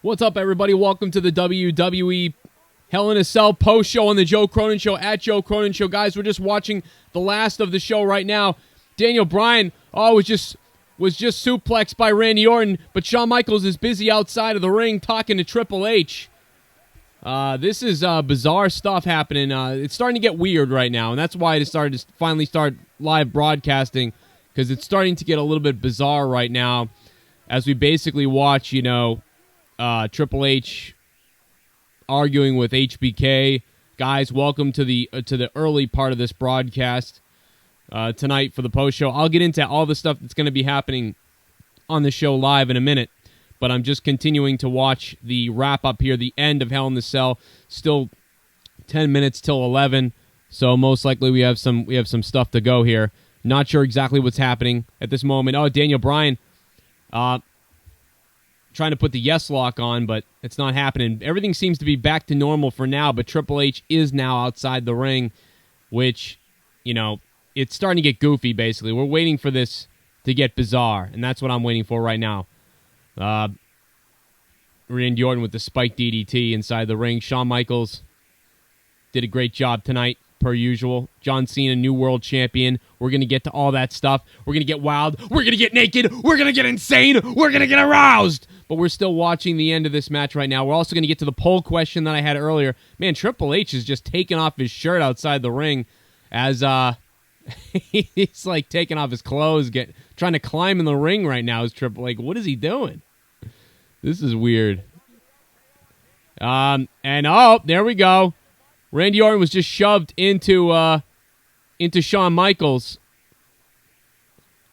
What's up, everybody? Welcome to the WWE Hell in a Cell post show on the Joe Cronin Show at Joe Cronin Show. Guys, we're just watching the last of the show right now. Daniel Bryan was just suplexed by Randy Orton, but Shawn Michaels is busy outside of the ring talking to Triple H. This is bizarre stuff happening. It's starting to get weird right now, and that's why I decided to finally start live broadcasting, because it's starting to get a little bit bizarre right now as we basically watch, Triple H arguing with HBK. Guys, welcome to the early part of this broadcast tonight for the post show. I'll get into all the stuff that's going to be happening on the show live in a minute, but I'm just continuing to watch the wrap up here, the end of Hell in the Cell. Still 10 minutes till 11, so most likely we have some stuff to go here. Not sure exactly what's happening at this moment. Oh, Daniel Bryan trying to put the yes lock on, but it's not happening. Everything seems to be back to normal for now, but Triple H is now outside the ring, which, it's starting to get goofy, basically. We're waiting for this to get bizarre, and that's what I'm waiting for right now. Randy Orton with the spike DDT inside the ring. Shawn Michaels did a great job tonight, per usual. John Cena, new world champion. We're going to get to all that stuff. We're going to get wild. We're going to get naked. We're going to get insane. We're going to get aroused. But we're still watching the end of this match right now. We're also going to get to the poll question that I had earlier. Man, Triple H is just taking off his shirt outside the ring as he's like taking off his clothes, trying to climb in the ring right now. Is Triple H? What is he doing? This is weird. There we go. Randy Orton was just shoved into Shawn Michaels.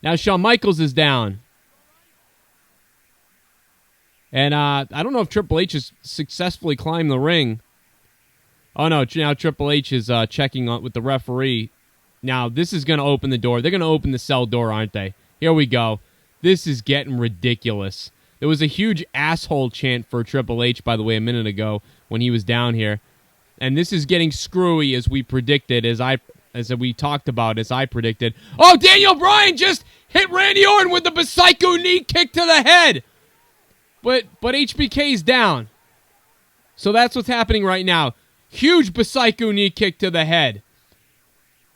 Now Shawn Michaels is down. And I don't know if Triple H has successfully climbed the ring. Oh, no, now Triple H is checking with the referee. Now, this is going to open the door. They're going to open the cell door, aren't they? Here we go. This is getting ridiculous. There was a huge asshole chant for Triple H, by the way, a minute ago when he was down here. And this is getting screwy as we predicted, as we talked about, as I predicted. Oh, Daniel Bryan just hit Randy Orton with the Psycho knee kick to the head. But HBK's down. So that's what's happening right now. Huge Psycho knee kick to the head.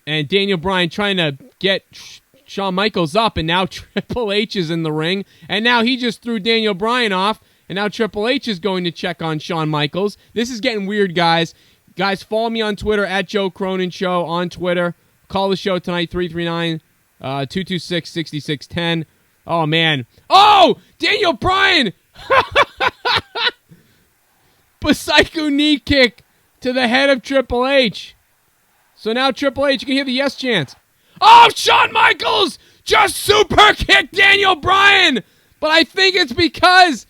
And Daniel Bryan trying to get Shawn Michaels up, and now Triple H is in the ring. And now he just threw Daniel Bryan off, and now Triple H is going to check on Shawn Michaels. This is getting weird, guys. Guys, follow me on Twitter, at Joe Cronin Show on Twitter. Call the show tonight, 339-226-6610. Oh, man. Oh, Daniel Bryan! Psycho knee kick to the head of Triple H. So now Triple H, you can hear the yes chants. Oh, Shawn Michaels just super kicked Daniel Bryan. But I think it's because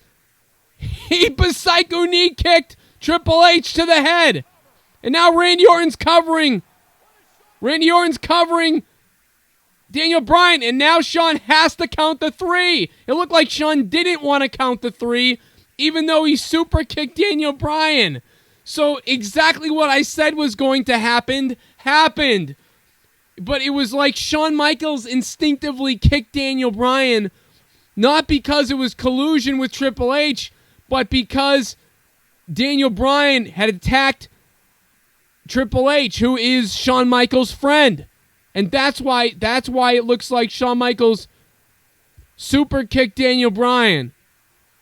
he Psycho knee kicked Triple H to the head. And now Randy Orton's covering Daniel Bryan, and now Shawn has to count the 3. It looked like Shawn didn't want to count the 3, even though he super kicked Daniel Bryan. So exactly what I said was going to happen, happened. But it was like Shawn Michaels instinctively kicked Daniel Bryan, not because it was collusion with Triple H, but because Daniel Bryan had attacked Triple H, who is Shawn Michaels' friend. And that's why it looks like Shawn Michaels super kicked Daniel Bryan.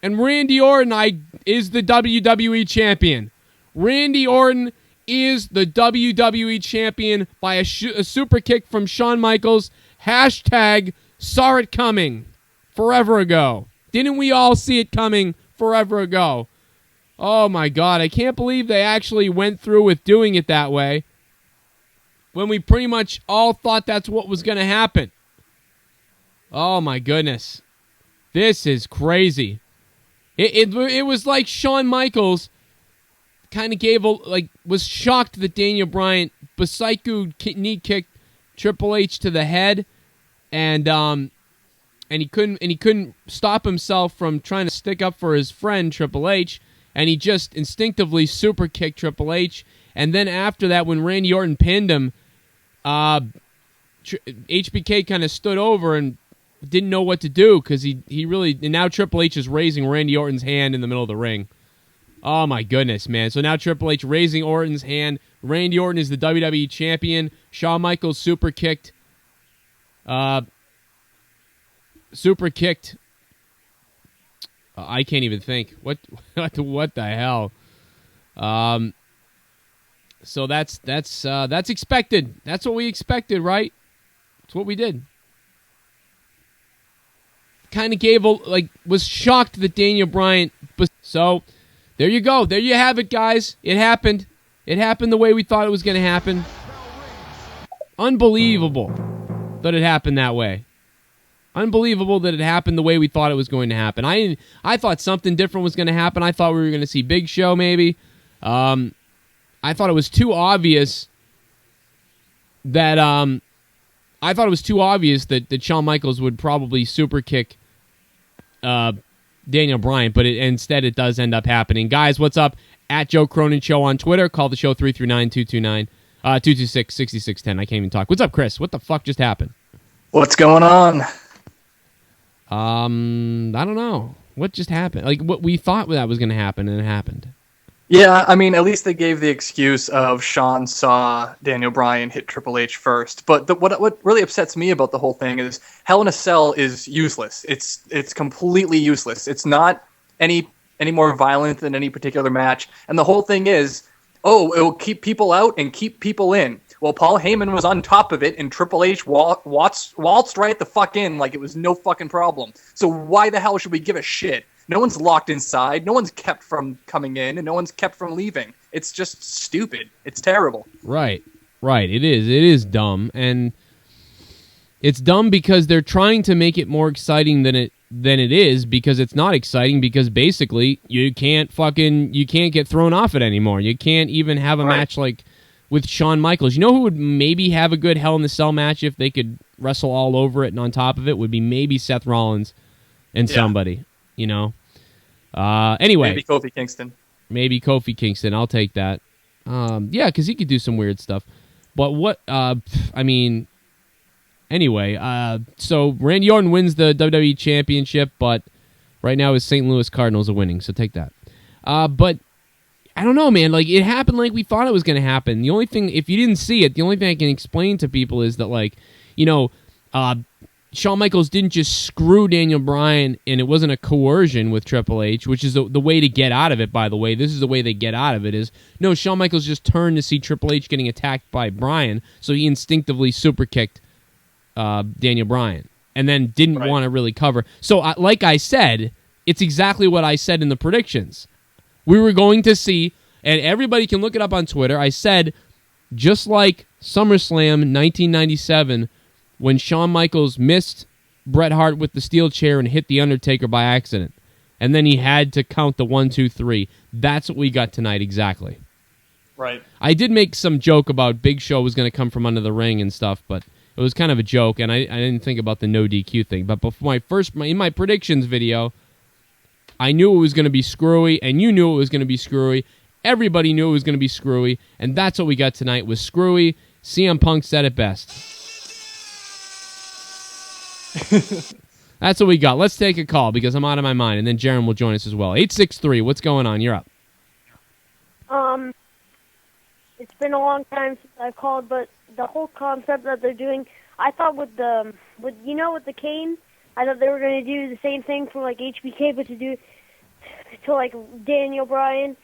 And Randy Orton is the WWE champion. Randy Orton is the WWE champion by a super kick from Shawn Michaels. Hashtag saw it coming forever ago. Didn't we all see it coming forever ago? Oh my God, I can't believe they actually went through with doing it that way, when we pretty much all thought that's what was going to happen. Oh, my goodness. This is crazy. It was like Shawn Michaels kind of was shocked that Daniel Bryan Psycho knee kicked Triple H to the head, and he couldn't stop himself from trying to stick up for his friend Triple H, and he just instinctively super kicked Triple H. And then after that, when Randy Orton pinned him, HBK kind of stood over and didn't know what to do because he really. And now Triple H is raising Randy Orton's hand in the middle of the ring. Oh my goodness, man! So now Triple H raising Orton's hand. Randy Orton is the WWE champion. Shawn Michaels super kicked. I can't even think. What the hell? So that's expected. That's what we expected, right? That's what we did. Kind of was shocked that Daniel Bryan. So there you go. There you have it, guys. It happened. It happened the way we thought it was going to happen. Unbelievable that it happened that way. Unbelievable that it happened the way we thought it was going to happen. I thought something different was going to happen. I thought we were going to see Big Show maybe. I thought it was too obvious that that Shawn Michaels would probably super kick Daniel Bryan, but instead it does end up happening. Guys, what's up? At Joe Cronin Show on Twitter. Call the show 339-229-226-6610. I can't even talk. What's up, Chris? What the fuck just happened? What's going on? I don't know. What just happened? Like, what we thought that was going to happen, and it happened. Yeah, I mean, at least they gave the excuse of Shawn saw Daniel Bryan hit Triple H first. But what really upsets me about the whole thing is Hell in a Cell is useless. It's completely useless. It's not any more violent than any particular match. And the whole thing is, it will keep people out and keep people in. Well, Paul Heyman was on top of it, and Triple H waltzed right the fuck in like it was no fucking problem. So why the hell should we give a shit? No one's locked inside. No one's kept from coming in, and no one's kept from leaving. It's just stupid. It's terrible. Right. It is. It is dumb, and it's dumb because they're trying to make it more exciting than it is, because it's not exciting, because basically you can't get thrown off it anymore. You can't even have a match like with Shawn Michaels. You know who would maybe have a good Hell in the Cell match if they could wrestle all over it and on top of it would be maybe Seth Rollins and somebody. You know. Anyway, maybe Kofi Kingston. Maybe Kofi Kingston. I'll take that. Yeah, because he could do some weird stuff. But what? I mean. Anyway, so Randy Orton wins the WWE Championship, but right now his St. Louis Cardinals are winning. So take that. But I don't know, man. Like, it happened like we thought it was going to happen. The only thing, if you didn't see it, the only thing I can explain to people is that, like, you know, Shawn Michaels didn't just screw Daniel Bryan, and it wasn't a coercion with Triple H, which is the way to get out of it, by the way. This is the way they get out of it is, no, Shawn Michaels just turned to see Triple H getting attacked by Bryan, so he instinctively super kicked Daniel Bryan, and then didn't want to really cover. So, like I said, it's exactly what I said in the predictions. We were going to see, and everybody can look it up on Twitter, I said, just like SummerSlam 1997, when Shawn Michaels missed Bret Hart with the steel chair and hit The Undertaker by accident, and then he had to count the 1, 2, 3. That's what we got tonight, exactly. Right. I did make some joke about Big Show was going to come from under the ring and stuff, but it was kind of a joke, and I didn't think about the no DQ thing. But before in my predictions video, I knew it was going to be screwy, and you knew it was going to be screwy. Everybody knew it was going to be screwy, and that's what we got tonight was screwy. CM Punk said it best. That's what we got. Let's take a call because I'm out of my mind, and then Jaron will join us as well. 863, what's going on? You're up. It's been a long time since I've called, but the whole concept that they're doing, I thought with the cane, I thought they were going to do the same thing for like HBK, but to do to like Daniel Bryan,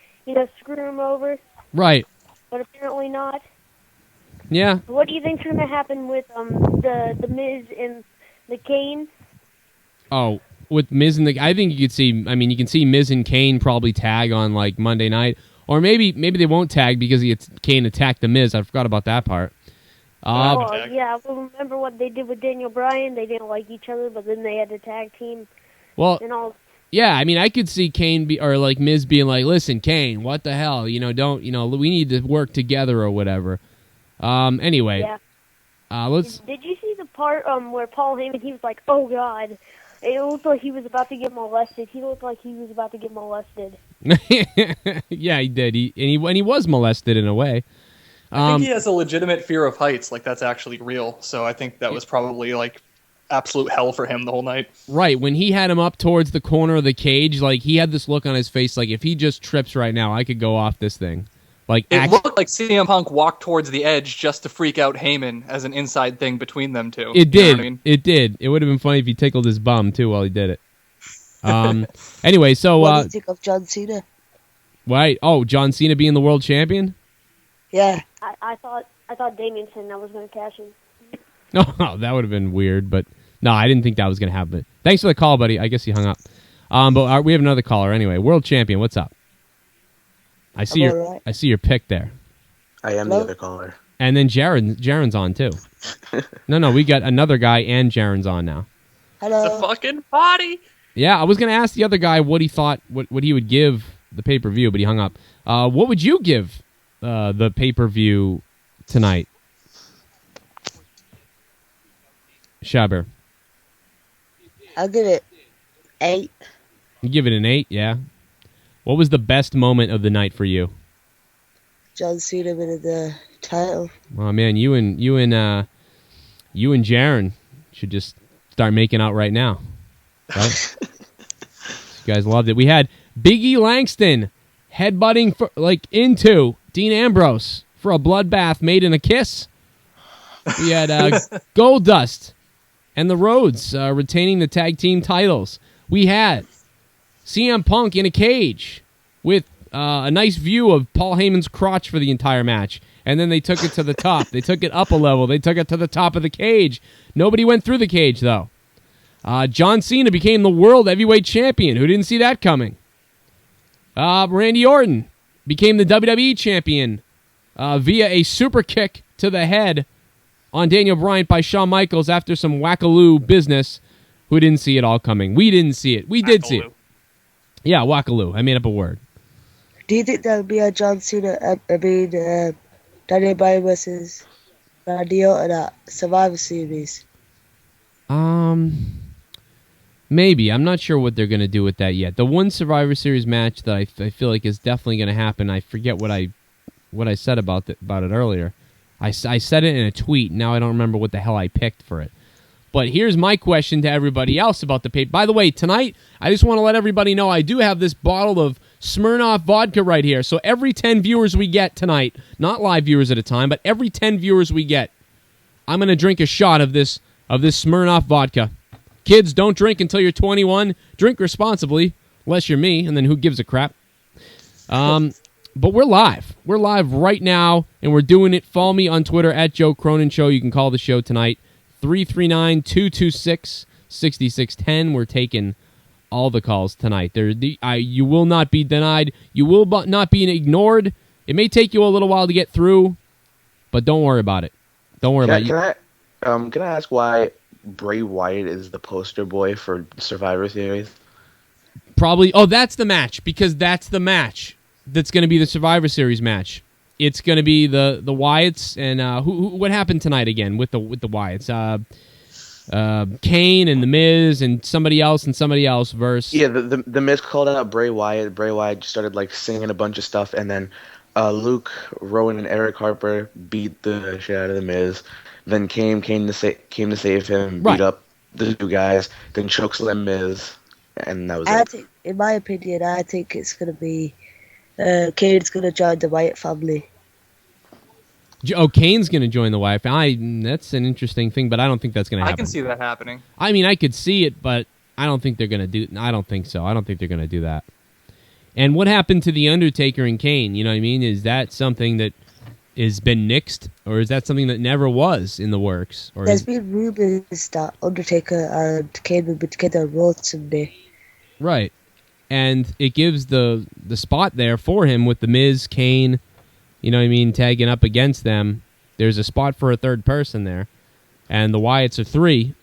screw him over. Right. But apparently not. Yeah. What do you think's going to happen with the Miz and the Kane? Oh, with Miz and I think you can see Miz and Kane probably tag on like Monday night, or maybe they won't tag because Kane attacked the Miz. I forgot about that part. Yeah. Well, remember what they did with Daniel Bryan? They didn't like each other, but then they had to tag team. Well, and all. Yeah, I mean, I could see Kane or like Miz being like, "Listen, Kane, what the hell? We need to work together or whatever." Anyway. Yeah. Let's. Did you see the part where Paul Heyman? He was like, "Oh God." It looked like he was about to get molested. Yeah, he did. He was molested in a way. I think he has a legitimate fear of heights. Like, that's actually real. So I think that was probably like absolute hell for him the whole night. Right, when he had him up towards the corner of the cage, like he had this look on his face, like if he just trips right now, I could go off this thing. Like it looked like CM Punk walked towards the edge just to freak out Heyman as an inside thing between them two. It did. I mean? It did. It would have been funny if he tickled his bum too while he did it. Anyway, so what do you think of John Cena? Right. Oh, John Cena being the world champion? Yeah. I thought Damien said I was going to cash in. No, that would have been weird, but no, I didn't think that was going to happen. Thanks for the call, buddy. I guess he hung up. But we have another caller anyway. World champion, what's up? I see your pick there. I am the other caller. And then Jaren's on too. No, we got another guy and Jaren's on now. Hello. The fucking body. Yeah, I was going to ask the other guy what he thought, what he would give the pay-per-view, but he hung up. What would you give the pay-per-view tonight? Shaber. I'll give it 8. You give it an 8, yeah? What was the best moment of the night for you? John Cena winning the title. Oh man, you and Jaren should just start making out right now. Right? You guys loved it. We had Big E Langston headbutting into Dean Ambrose for a bloodbath made in a kiss. We had Goldust and the Rhodes retaining the tag team titles. We had CM Punk in a cage with a nice view of Paul Heyman's crotch for the entire match. And then they took it to the top. They took it up a level. They took it to the top of the cage. Nobody went through the cage, though. John Cena became the World Heavyweight Champion. Who didn't see that coming? Randy Orton became the WWE Champion via a super kick to the head on Daniel Bryan by Shawn Michaels after some wackaloo business. Who didn't see it all coming? We didn't see it. We did see it. Yeah, wackaloo. I made up a word. Do you think that would be a John Cena, Daniel Bryan versus Randy Orton at Survivor Series? Maybe. I'm not sure what they're going to do with that yet. The one Survivor Series match that I feel like is definitely going to happen, I forget what I said about it earlier. I said it in a tweet. Now I don't remember what the hell I picked for it. But here's my question to everybody else about the pay. By the way, tonight, I just want to let everybody know I do have this bottle of Smirnoff vodka right here. So every 10 viewers we get tonight, not live viewers at a time, but every 10 viewers we get, I'm going to drink a shot of this Smirnoff vodka. Kids, don't drink until you're 21. Drink responsibly, unless you're me, and then who gives a crap? But we're live. We're live right now, and we're doing it. Follow me on Twitter at Joe Cronin Show. You can call the show tonight. 339-226-6610. We're taking all the calls tonight. You will not be denied. You will not be ignored. It may take you a little while to get through, but don't worry about it. Don't worry about it. Can I ask why Bray Wyatt is the poster boy for Survivor Series? Probably. Oh, that's the match, because that's the match that's going to be the Survivor Series match. It's going to be the Wyatts and what happened tonight again with the Wyatts? Kane and the Miz and somebody else versus. Yeah, the Miz called out Bray Wyatt. Bray Wyatt just started singing a bunch of stuff, and then Luke, Rowan, and Eric Harper beat the shit out of the Miz. Then came to save him, beat up the two guys. Then chokeslam Miz, and that was it. In my opinion, I think it's going to be Kane's going to join the Wyatt family. Oh, Kane's going to join the Wyatt family. That's an interesting thing, but I don't think that's going to happen. I can see that happening. I mean, I could see it, but I don't think they're going to do. I don't think so. I don't think they're going to do that. And what happened to the Undertaker and Kane? You know what I mean? Is that something that has been nixed, or is that something that never was in the works? Or there's been rumors that Undertaker and Kane will be together on Raw someday. Right, and it gives the spot there for him with the Miz, Kane. You know what I mean? Tagging up against them. There's a spot for a third person there. And the Wyatts are 3.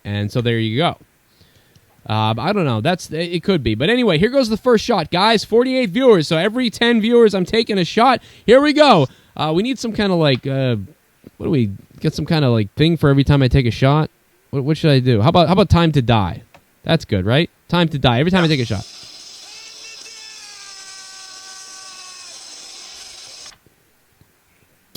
And so there you go. I don't know. It could be. But anyway, here goes the first shot, guys. 48 viewers. So every 10 viewers, I'm taking a shot. Here we go. We need some kind of what do we get? Some kind of thing for every time I take a shot? What should I do? How about time to die? That's good, right? Time to die. Every time I take a shot.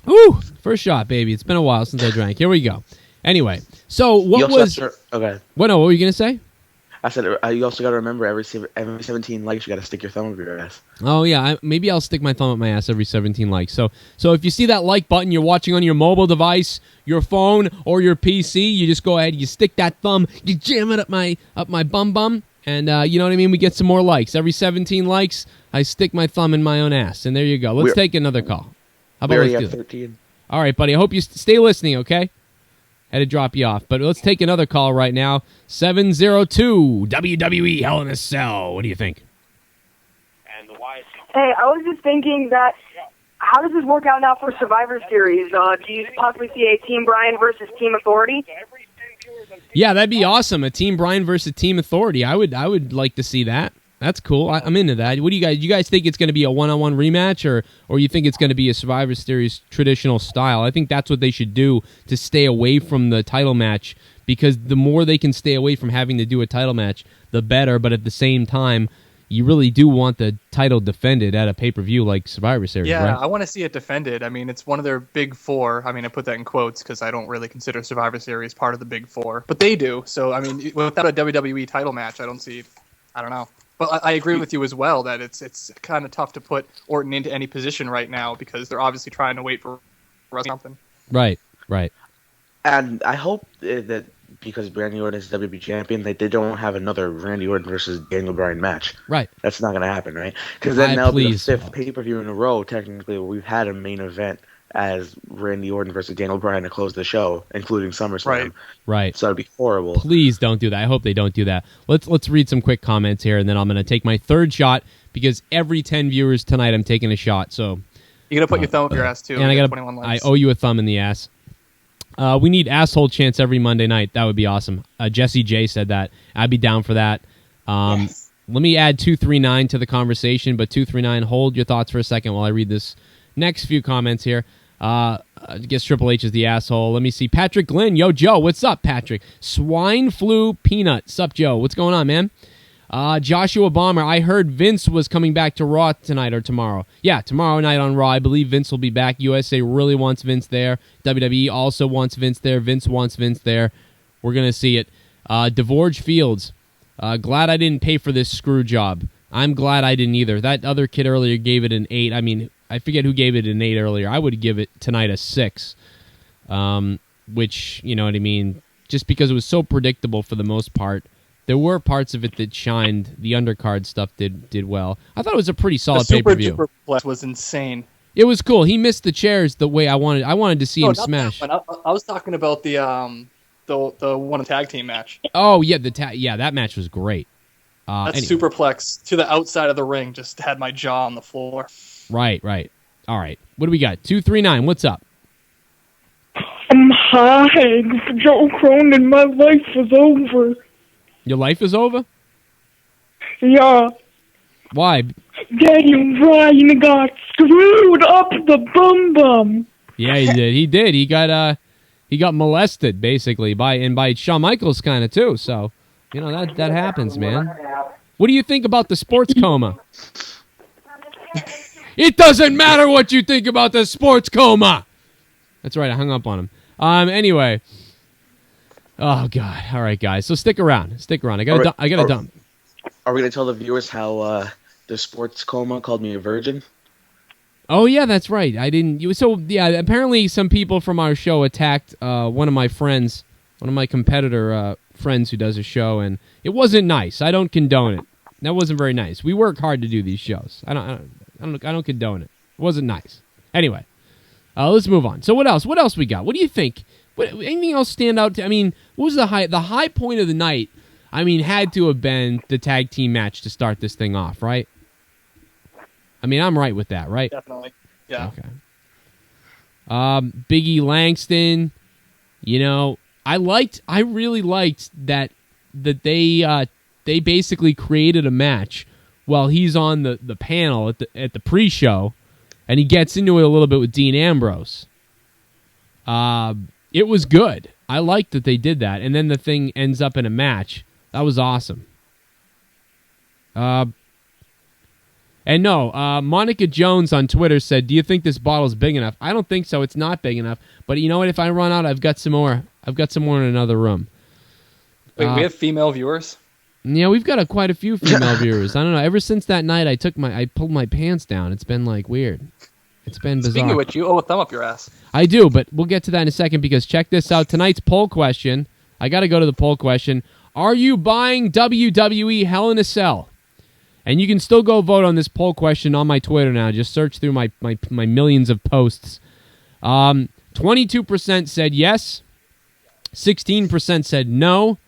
Woo! First shot, baby. It's been a while since I drank. Here we go. Anyway, so what was? Okay. What were you gonna say? I said you also got to remember every 17 likes you got to stick your thumb up your ass. Oh yeah, maybe I'll stick my thumb up my ass every 17 likes. So if you see that like button, you're watching on your mobile device, your phone, or your PC, you just go ahead, you stick that thumb, you jam it up my bum, and you know what I mean. We get some more likes. Every 17 likes, I stick my thumb in my own ass, and there you go. Let's take another call. How about let's do 13? All right, buddy. I hope you stay listening. Okay. Had to drop you off, but let's take another call right now. 702 WWE Hell in a Cell. What do you think? Hey, I was just thinking that how does this work out now for Survivor Series? Do you possibly see a Team Bryan versus Team Authority? Yeah, that'd be awesome. A Team Bryan versus Team Authority. I would like to see that. That's cool. I'm into that. What do you guys think it's going to be a one-on-one rematch, or you think it's going to be a Survivor Series traditional style? I think that's what they should do to stay away from the title match, because the more they can stay away from having to do a title match, the better. But at the same time, you really do want the title defended at a pay-per-view like Survivor Series, yeah, right? I want to see it defended. I mean, it's one of their big four. I mean, I put that in quotes because I don't really consider Survivor Series part of the big four, but they do. So, I mean, without a WWE title match, I don't know. But I agree with you as well that it's kind of tough to put Orton into any position right now because they're obviously trying to wait for something. Right. And I hope that because Randy Orton is WWE champion, that they don't have another Randy Orton versus Daniel Bryan match. Right. That's not going to happen, right? Because then that'll be the fifth pay-per-view in a row, technically, where we've had a main event as Randy Orton versus Daniel Bryan to close the show, including SummerSlam. Right. So it'd be horrible. Please don't do that. I hope they don't do that. Let's read some quick comments here, and then I'm going to take my third shot because every 10 viewers tonight I'm taking a shot. So you got to put your thumb up your ass too. And I owe you a thumb in the ass. We need asshole chants every Monday night. That would be awesome. Jesse J said that. I'd be down for that. Yes. Let me add 239 to the conversation, but 239, hold your thoughts for a second while I read this next few comments here. I guess Triple H is the asshole. Let me see. Patrick Glynn. Yo, Joe. What's up, Patrick? Swine Flu Peanut. Sup, Joe? What's going on, man? Joshua Bomber. I heard Vince was coming back to Raw tonight or tomorrow. Yeah, tomorrow night on Raw. I believe Vince will be back. USA really wants Vince there. WWE also wants Vince there. Vince wants Vince there. We're going to see it. DeVorge Fields. Glad I didn't pay for this screw job. I'm glad I didn't either. That other kid earlier gave it an 8. I mean, I forget who gave it an 8 earlier. I would give it tonight a 6. Which, you know what I mean, just because it was so predictable for the most part. There were parts of it that shined. The undercard stuff did well. I thought it was a pretty solid pay-per-view. The Superkicks was insane. It was cool. He missed the chairs the way I wanted. I wanted to see him smash. I was talking about the one tag team match. Oh yeah, that match was great. That superplex to the outside of the ring just had my jaw on the floor. Right. All right. What do we got? 239. What's up? Hi, Joe Cronin. My life is over. Your life is over? Yeah. Why? Daniel Bryan got screwed up the bum. Yeah, he did. He got molested basically by Shawn Michaels kind of too. So, you know that happens, man. What do you think about the sports coma? It doesn't matter what you think about the sports coma. That's right. I hung up on him. Anyway. Oh God! All right, guys. So stick around. I got a dump. Are we gonna tell the viewers how the sports coma called me a virgin? Oh yeah, that's right. I didn't. So yeah, apparently some people from our show attacked one of my friends, one of my competitor friends who does a show, and it wasn't nice. I don't condone it. That wasn't very nice. We work hard to do these shows. I don't condone it. It wasn't nice. Anyway, let's move on. So what else? What else we got? What do you think? Anything else stand out? I mean, what was the high point of the night? I mean, had to have been the tag team match to start this thing off, right? I mean, I'm right with that, right? Definitely. Yeah. Okay. Biggie Langston, you know, I really liked that they basically created a match while he's on the panel at the pre-show, and he gets into it a little bit with Dean Ambrose. It was good. I liked that they did that, and then the thing ends up in a match. That was awesome. Monica Jones on Twitter said, "Do you think this bottle's big enough?" I don't think so. It's not big enough. But you know what? If I run out, I've got some more. I've got some more in another room. Wait, we have female viewers? Yeah, we've got quite a few female viewers. I don't know. Ever since that night, I pulled my pants down. It's been like weird. It's been bizarre. Speaking of which, you owe a thumb up your ass. I do, but we'll get to that in a second because check this out. Tonight's poll question. I got to go to the poll question. Are you buying WWE Hell in a Cell? And you can still go vote on this poll question on my Twitter now. Just search through my millions of posts. 22% said yes. 16% said no.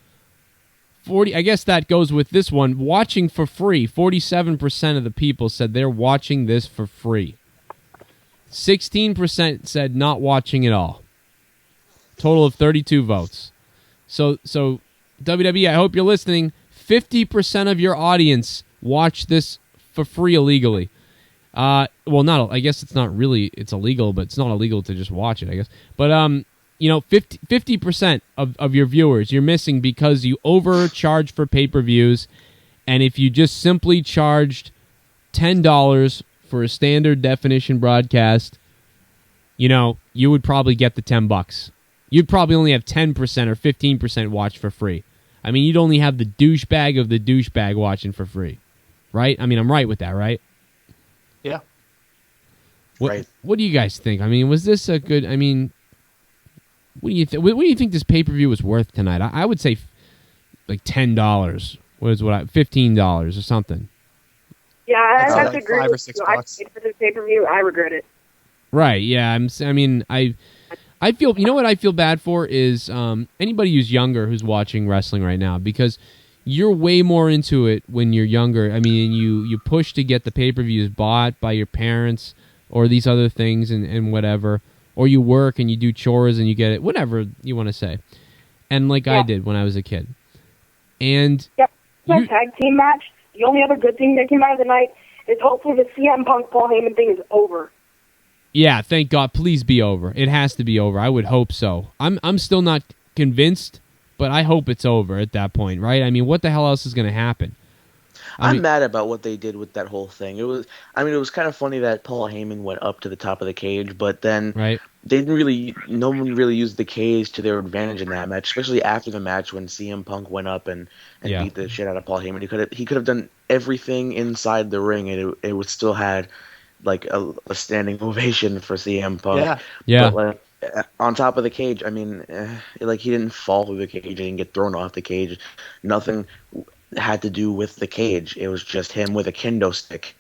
40. I guess that goes with this one. Watching for free. 47% of the people said they're watching this for free. 16% said not watching at all. Total of 32 votes. So WWE, I hope you're listening. 50% of your audience watch this for free illegally. Well, not. I guess it's not really. It's illegal, but it's not illegal to just watch it, I guess. But 50% of your viewers you're missing because you overcharge for pay-per-views, and if you just simply charged $10 for a standard definition broadcast, you would probably get the $10. You'd probably only have 10% or 15% watch for free. I mean, you'd only have the douchebag of the douchebag watching for free, right? I mean, I'm right with that, right? Yeah. Right. What do you guys think? I mean, was this a good? I mean, what do you think? What do you think this pay-per-view was worth tonight? I would say like $10. $15 or something. Yeah, I have to like agree $5 or with $6. you. I paid for this pay-per-view. I regret it. Right. Yeah. I feel. You know what I feel bad for is anybody who's younger who's watching wrestling right now, because you're way more into it when you're younger. I mean, you push to get the pay-per-views bought by your parents or these other things and whatever, or you work and you do chores and you get it, whatever you want to say. And like I did when I was a kid. And Yep. The tag team match. The only other good thing that came out of the night is hopefully the CM Punk Paul Heyman thing is over. yeah, thank God, please be over. It has to be over. I would hope so. I'm still not convinced, but I hope it's over at that point, right? I mean, what the hell else is going to happen? I'm mad about what they did with that whole thing. It was kind of funny that Paul Heyman went up to the top of the cage, but then no one really used the cage to their advantage in that match, especially after the match when CM Punk went up and beat the shit out of Paul Heyman. He could have done everything inside the ring, and it would still had like a standing ovation for CM Punk. Yeah. But on top of the cage, I mean, he didn't fall through the cage, he didn't get thrown off the cage. Nothing had to do with the cage. It was just him with a kendo stick.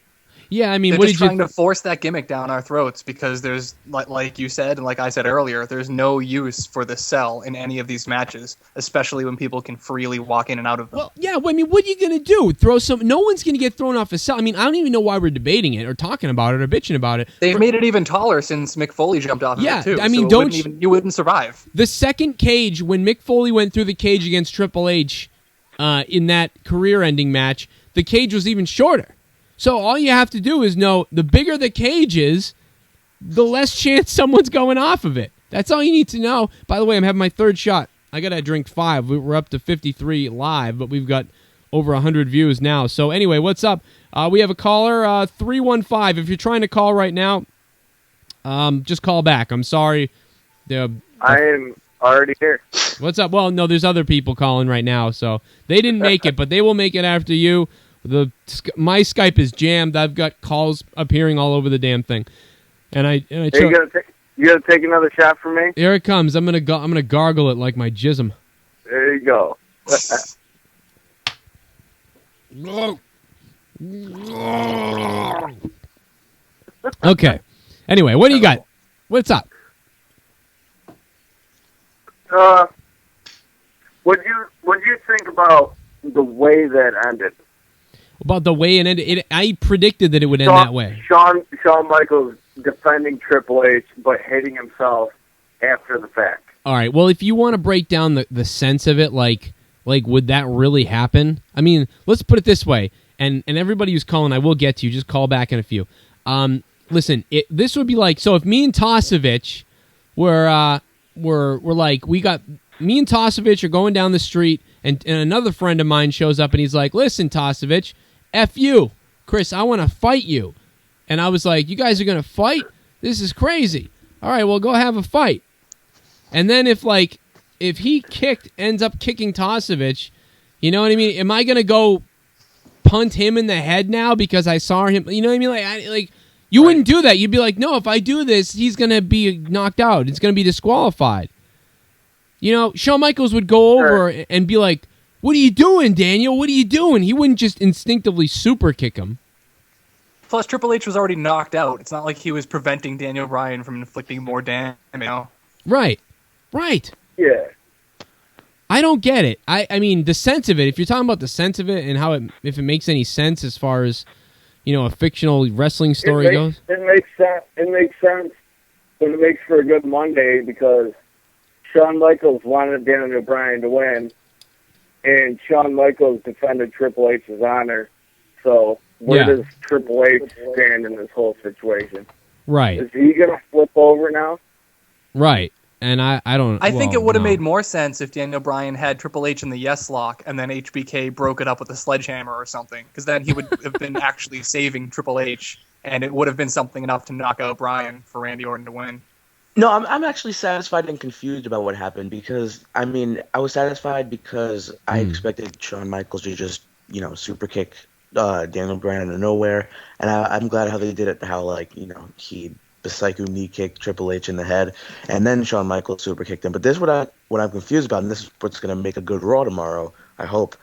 Yeah, I mean, they're what just did trying to force that gimmick down our throats because there's, like you said, and like I said earlier, there's no use for the cell in any of these matches, especially when people can freely walk in and out of them. Well, yeah, I mean, what are you going to do? No one's going to get thrown off a cell. I mean, I don't even know why we're debating it or talking about it or bitching about it. They've made it even taller since Mick Foley jumped off of it, too. I mean, so you wouldn't survive. The second cage, when Mick Foley went through the cage against Triple H in that career-ending match, the cage was even shorter. So all you have to do is know the bigger the cage is, the less chance someone's going off of it. That's all you need to know. By the way, I'm having my third shot. I got to drink 5. We're up to 53 live, but we've got over 100 views now. So anyway, what's up? We have a caller, 315. If you're trying to call right now, just call back. I'm sorry. I am already here. What's up? Well, no, there's other people calling right now, so they didn't make it, but they will make it after you. My Skype is jammed. I've got calls appearing all over the damn thing, and you gonna take another shot from me? Here it comes. I'm gonna gargle it like my jism. There you go. Okay. Anyway, what do you got? What's up? What do you think about the way that ended? About the way it ended? I predicted that it would end that way. Shawn Michaels defending Triple H, but hating himself after the fact. All right. Well, if you want to break down the sense of it, like would that really happen? I mean, let's put it this way. And everybody who's calling, I will get to you. Just call back in a few. Listen, this would be like, so if me and Tosevich were like, me and Tosevich are going down the street, and another friend of mine shows up, and he's like, listen, Tosevich, F you. Chris, I want to fight you. And I was like, you guys are going to fight? This is crazy. All right, well, go have a fight. And then if, if he ends up kicking Tosevich, you know what I mean? Am I gonna go punt him in the head now because I saw him? You know what I mean? Like you wouldn't do that. You'd be like, no, if I do this, he's gonna be knocked out. It's gonna be disqualified. You know, Shawn Michaels would go over and be like, "What are you doing, Daniel? What are you doing?" He wouldn't just instinctively super kick him. Plus, Triple H was already knocked out. It's not like he was preventing Daniel Bryan from inflicting more damage. You know? Right. Yeah. I don't get it. I mean, the sense of it, if you're talking about the sense of it and how if it makes any sense as far as, you know, a fictional wrestling story goes. It makes sense. It makes sense, but it makes for a good Monday because Shawn Michaels wanted Daniel Bryan to win, and Shawn Michaels defended Triple H's honor. So where does Triple H stand in this whole situation? Right. Is he going to flip over now? Right. And I don't... I think it would have made more sense if Daniel Bryan had Triple H in the yes lock and then HBK broke it up with a sledgehammer or something, because then he would have been actually saving Triple H, and it would have been something enough to knock out Bryan for Randy Orton to win. No, I'm actually satisfied and confused about what happened because, I mean, I was satisfied because I expected Shawn Michaels to just, you know, super kick Daniel Bryan out of nowhere, and I'm glad how they did it, how, like, you know, he the psycho knee kicked Triple H in the head, and then Shawn Michaels super kicked him. But this is what I'm confused about, and this is what's going to make a good Raw tomorrow, I hope,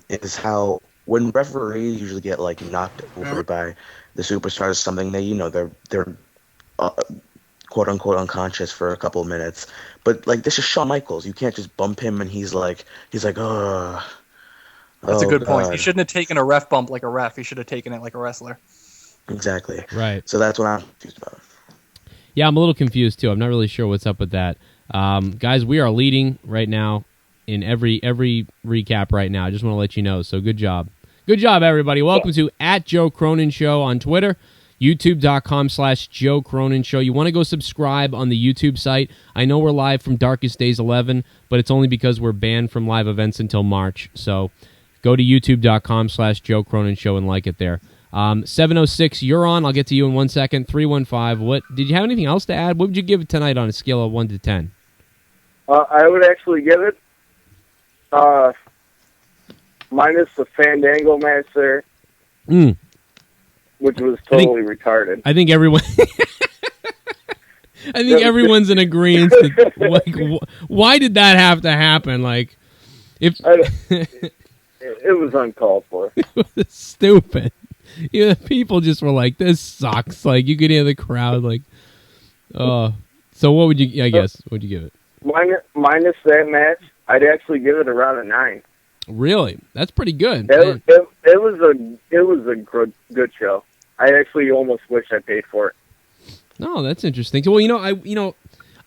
is how when referees usually get, like, knocked over by the superstars, something they, you know, they're quote unquote unconscious for a couple of minutes, but like this is Shawn Michaels. You can't just bump him and he's like, oh. That's a good point. God. He shouldn't have taken a ref bump like a ref. He should have taken it like a wrestler. Exactly. Right. So that's what I'm confused about. Yeah, I'm a little confused too. I'm not really sure what's up with that. Guys, we are leading right now in every recap right now. I just want to let you know. So good job. Good job, everybody. Welcome to @JoeCroninShow on Twitter. YouTube.com/Joe Cronin Show. You want to go subscribe on the YouTube site. I know we're live from Darkest Days 11, but it's only because we're banned from live events until March. So go to youtube.com/Joe Cronin Show and like it there. 706, you're on. I'll get to you in 1 second. 315, what did you have anything else to add? What would you give it tonight on a scale of 1 to 10? I would actually give it minus the Fandango match there. Which was totally retarded. I think everyone. I think everyone's in agreement. Like, why did that have to happen? Like, if it was uncalled for. It was stupid. You know, people just were like, "This sucks." Like, you could hear the crowd. Like, oh. So what would you? I guess what would you give it? Minus that match, I'd actually give it around a 9. Really? That's pretty good. It was a good show. I actually almost wish I paid for it. No, that's interesting. Well,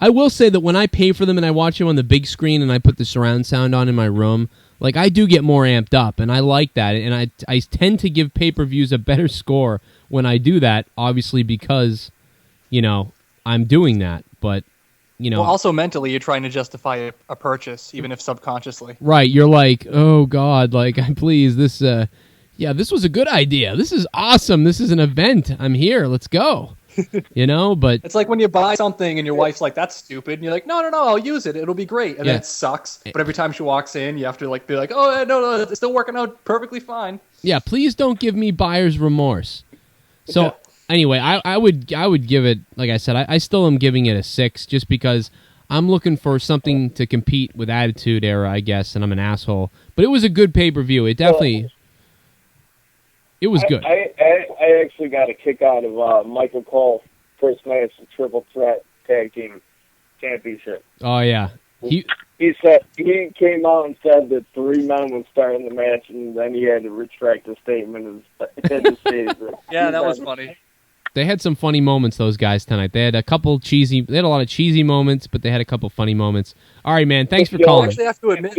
I will say that when I pay for them and I watch them on the big screen and I put the surround sound on in my room, like I do get more amped up, and I like that. And I tend to give pay-per-views a better score when I do that, obviously because, I'm doing that. But, Well, also mentally, you're trying to justify a purchase, even if subconsciously. Right. You're like, oh, God, like, please, this was a good idea. This is awesome. This is an event. I'm here. Let's go. But it's like when you buy something and your wife's like, that's stupid. And you're like, no, I'll use it. It'll be great. And then it sucks. But every time she walks in, you have to be like, oh, no, it's still working out perfectly fine. Yeah, please don't give me buyer's remorse. So anyway, I would give it, like I said, I still am giving it a 6 just because I'm looking for something to compete with Attitude Era, I guess, and I'm an asshole. But it was a good pay-per-view. It definitely... It was good. I actually got a kick out of Michael Cole first match the Triple Threat Tag Team Championship. Oh yeah, he came out and said that 3 men would start in the match, and then he had to retract the statement. Yeah, that was funny. They had some funny moments, those guys tonight. They had a lot of cheesy moments, but they had a couple funny moments. All right, man. Thanks for calling. I actually have to admit.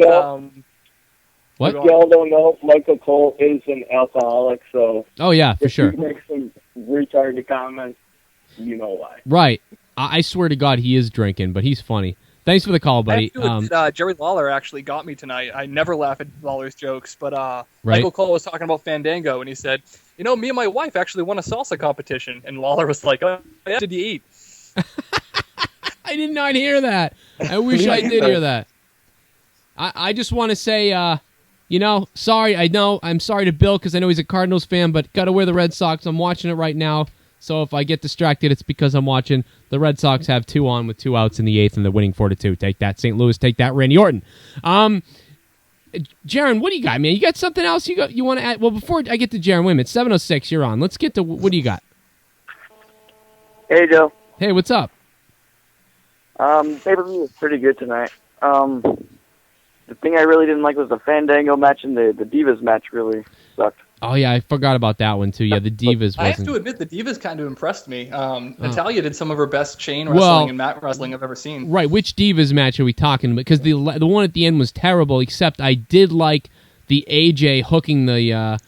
What? If y'all don't know, Michael Cole is an alcoholic, so... Oh, yeah, for sure. If he makes some retarded comments, you know why. Right. I swear to God he is drinking, but he's funny. Thanks for the call, buddy. Jerry Lawler actually got me tonight. I never laugh at Lawler's jokes, but Michael Cole was talking about Fandango, and he said, me and my wife actually won a salsa competition. And Lawler was like, oh, yeah, did you eat? I did not hear that. I wish I did hear that. I just want to say, sorry. I'm sorry to Bill because I know he's a Cardinals fan, but got to wear the Red Sox. I'm watching it right now, so if I get distracted, it's because I'm watching. The Red Sox have 2 on with 2 outs in the 8th, and they're winning 4-2. Take that, St. Louis. Take that, Randy Orton. Jaron, what do you got, man? You got something else you want to add? Well, before I get to Jaron, wait a minute. 7:06, you're on. Let's get to what do you got? Hey, Joe. Hey, what's up? Pay-per-view was pretty good tonight. The thing I really didn't like was the Fandango match, and the Divas match really sucked. Oh, yeah, I forgot about that one, too. Yeah, the Divas I have wasn't... to admit, the Divas kind of impressed me. Natalya did some of her best chain wrestling and mat wrestling I've ever seen. Right, which Divas match are we talking about? Because the one at the end was terrible, except I did like the AJ hooking the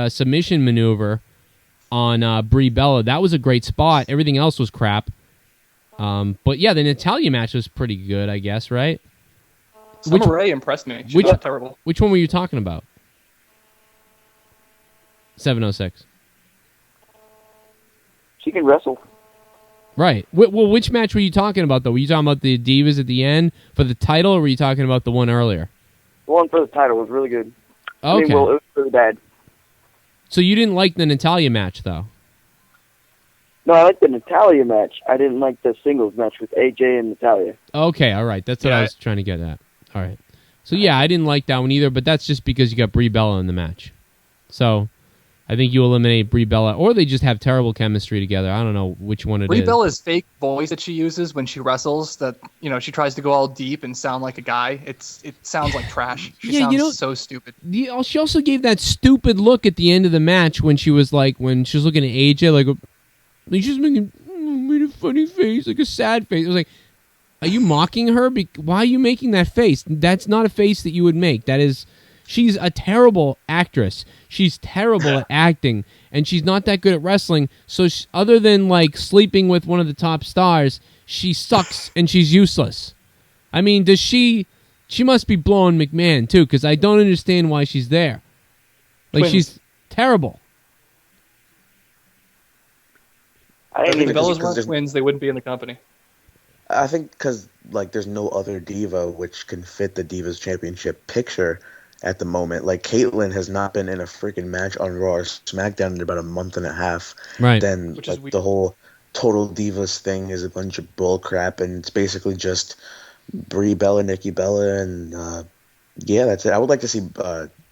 submission maneuver on Brie Bella. That was a great spot. Everything else was crap. But yeah, the Natalya match was pretty good, I guess, right? Summer Rae impressed me. She was terrible. Which one were you talking about? 7:06. She can wrestle. Right. Well, which match were you talking about, though? Were you talking about the Divas at the end for the title, or were you talking about the one earlier? The one for the title was really good. Okay. It was really bad. So you didn't like the Natalya match, though? No, I liked the Natalya match. I didn't like the singles match with AJ and Natalya. Okay, all right. That's what I was trying to get at. All right. So, yeah, I didn't like that one either, but that's just because you got Brie Bella in the match. So, I think you eliminate Brie Bella, or they just have terrible chemistry together. I don't know which one it is. Brie Bella's fake voice that she uses when she wrestles, that she tries to go all deep and sound like a guy. It sounds like trash. She sounds so stupid. She also gave that stupid look at the end of the match when she was looking at AJ, like she's made a funny face, like a sad face. It was like, are you mocking her? Why are you making that face? That's not a face that you would make. She's a terrible actress. She's terrible at acting, and she's not that good at wrestling. So other than like sleeping with one of the top stars, she sucks and she's useless. I mean, does she must be blowing McMahon too, because I don't understand why she's there. Like, she's terrible. If the Bellas weren't twins, they wouldn't be in the company. I think because there's no other diva which can fit the Divas Championship picture at the moment. Like, Caitlyn has not been in a freaking match on Raw or SmackDown in about a month and a half. Right. Then the whole Total Divas thing is a bunch of bull crap, and it's basically just Brie Bella, Nikki Bella, and that's it. I would like to see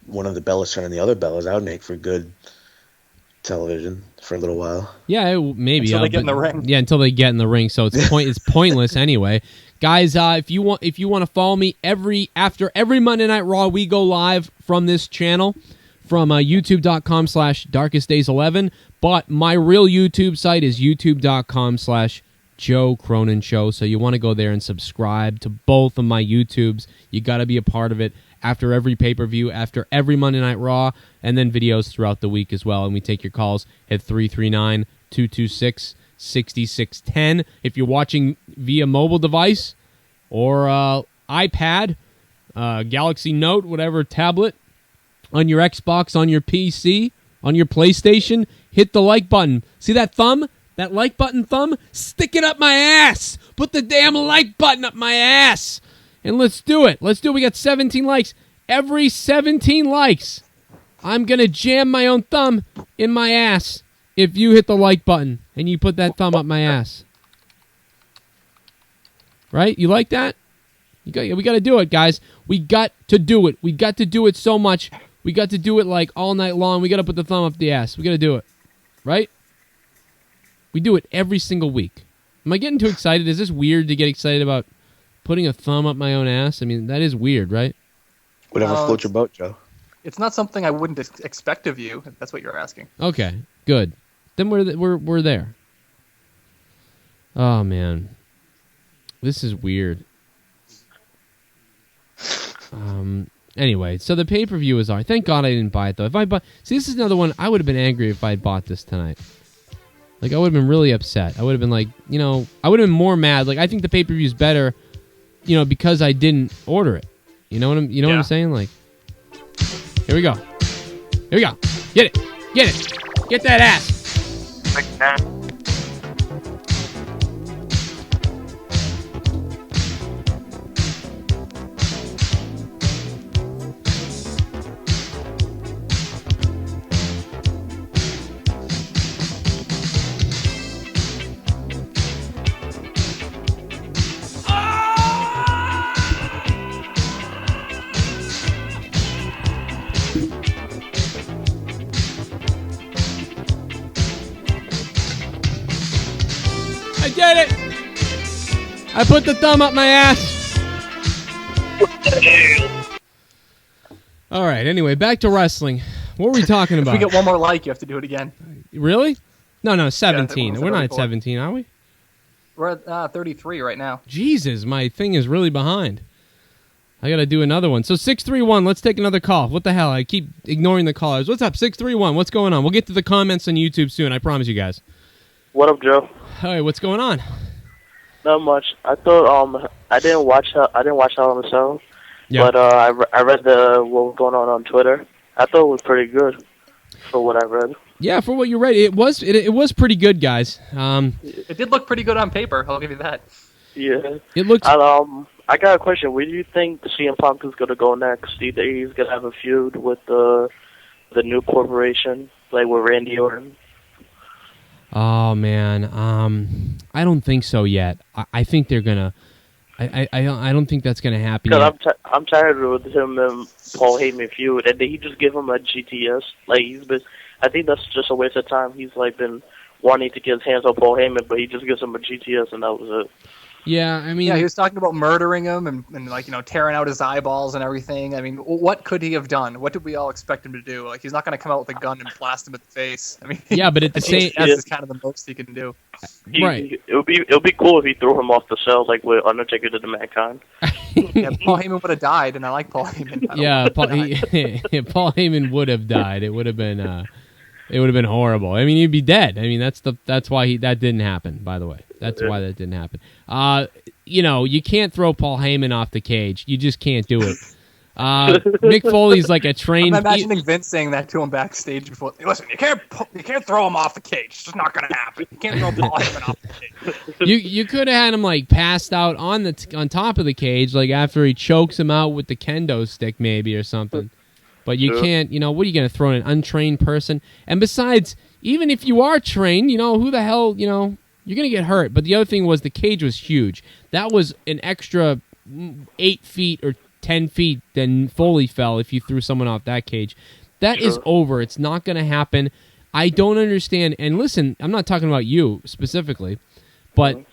one of the Bellas turn on the other Bellas. That would make for good television for a little while. Yeah, maybe until they get in the ring. Yeah, until they get in the ring. So it's pointless anyway. Guys, if you want to follow me after every Monday Night Raw, we go live from this channel from youtube.com/darkestdays11. But my real YouTube site is youtube.com/Joe Cronin Show. So you want to go there and subscribe to both of my YouTubes. You got to be a part of it. After every pay-per-view, after every Monday Night Raw, and then videos throughout the week as well. And we take your calls at 339-226-6610. If you're watching via mobile device or iPad, Galaxy Note, whatever tablet, on your Xbox, on your PC, on your PlayStation, hit the like button. See that thumb? That like button thumb? Stick it up my ass! Put the damn like button up my ass! And let's do it. We got 17 likes. Every 17 likes, I'm going to jam my own thumb in my ass if you hit the like button and you put that thumb up my ass. Right? You like that? We got to do it, guys. We got to do it. We got to do it so much. We got to do it like all night long. We got to put the thumb up the ass. We got to do it. Right? We do it every single week. Am I getting too excited? Is this weird to get excited about putting a thumb up my own ass? I mean, that is weird, right? Whatever floats your boat, Joe. It's not something I wouldn't expect of you, if that's what you're asking. Okay, good. Then we're there. Oh, man. This is weird. Anyway, so the pay-per-view is all right. Thank God I didn't buy it, though. See, this is another one. I would have been angry if I had bought this tonight. Like, I would have been really upset. I would have been like, I would have been more mad. Like, I think the pay-per-view is better, because I didn't order it. You know what I'm saying? Like, here we go. Get it. Get that ass. did it. I put the thumb up my ass. All right, anyway, back to wrestling. What were we talking about? If we get one more like, you have to do it again. Really? No, 17. Yeah, We're not at 17, are we? We're at 33 right now. Jesus, my thing is really behind. I got to do another one. So 631, let's take another call. What the hell? I keep ignoring the callers. What's up, 631? What's going on? We'll get to the comments on YouTube soon, I promise you guys. What up, Joe? Hey, what's going on? Not much. I thought I didn't watch Hell in a Cell, Yeah. but I read what was going on Twitter. I thought it was pretty good for what I read. Yeah, for what you read, it was pretty good, guys. It did look pretty good on paper. I'll give you that. Yeah. It looked. I got a question. Where do you think CM Punk is going to go next? Do you think he's going to have a feud with the new corporation, like with Randy Orton? Oh man, I don't think so yet. I think they're gonna. I don't think that's gonna happen yet. Because I'm tired with him and Paul Heyman feud, and did he just give him a GTS? Like I think that's just a waste of time. He's been wanting to get his hands on Paul Heyman, but he just gives him a GTS, and that was it. Yeah, I mean... Yeah, he was talking about murdering him and tearing out his eyeballs and everything. I mean, what could he have done? What did we all expect him to do? He's not going to come out with a gun and blast him at the face. I mean, yeah, but at the same... That's kind of the most he can do. Right. It would be cool if he threw him off the cell like what Undertaker did to Mankind. Yeah, Paul Heyman would have died, and I like Paul Heyman. Yeah, Paul Heyman would have died. It would have been... It would have been horrible. I mean, he'd be dead. I mean, that's why that didn't happen, by the way. That's why that didn't happen. You can't throw Paul Heyman off the cage. You just can't do it. Mick Foley's like a trained... I'm imagining Vince saying that to him backstage before. Listen, you can't throw him off the cage. It's just not going to happen. You can't throw Paul Heyman off the cage. You could have had him passed out on top of the cage, after he chokes him out with the kendo stick, maybe or something. But you can't, what are you going to throw in an untrained person? And besides, even if you are trained, who the hell, you're going to get hurt. But the other thing was the cage was huge. That was an extra 8 feet or 10 feet than Foley fell if you threw someone off that cage. That is over. It's not going to happen. I don't understand. And listen, I'm not talking about you specifically, but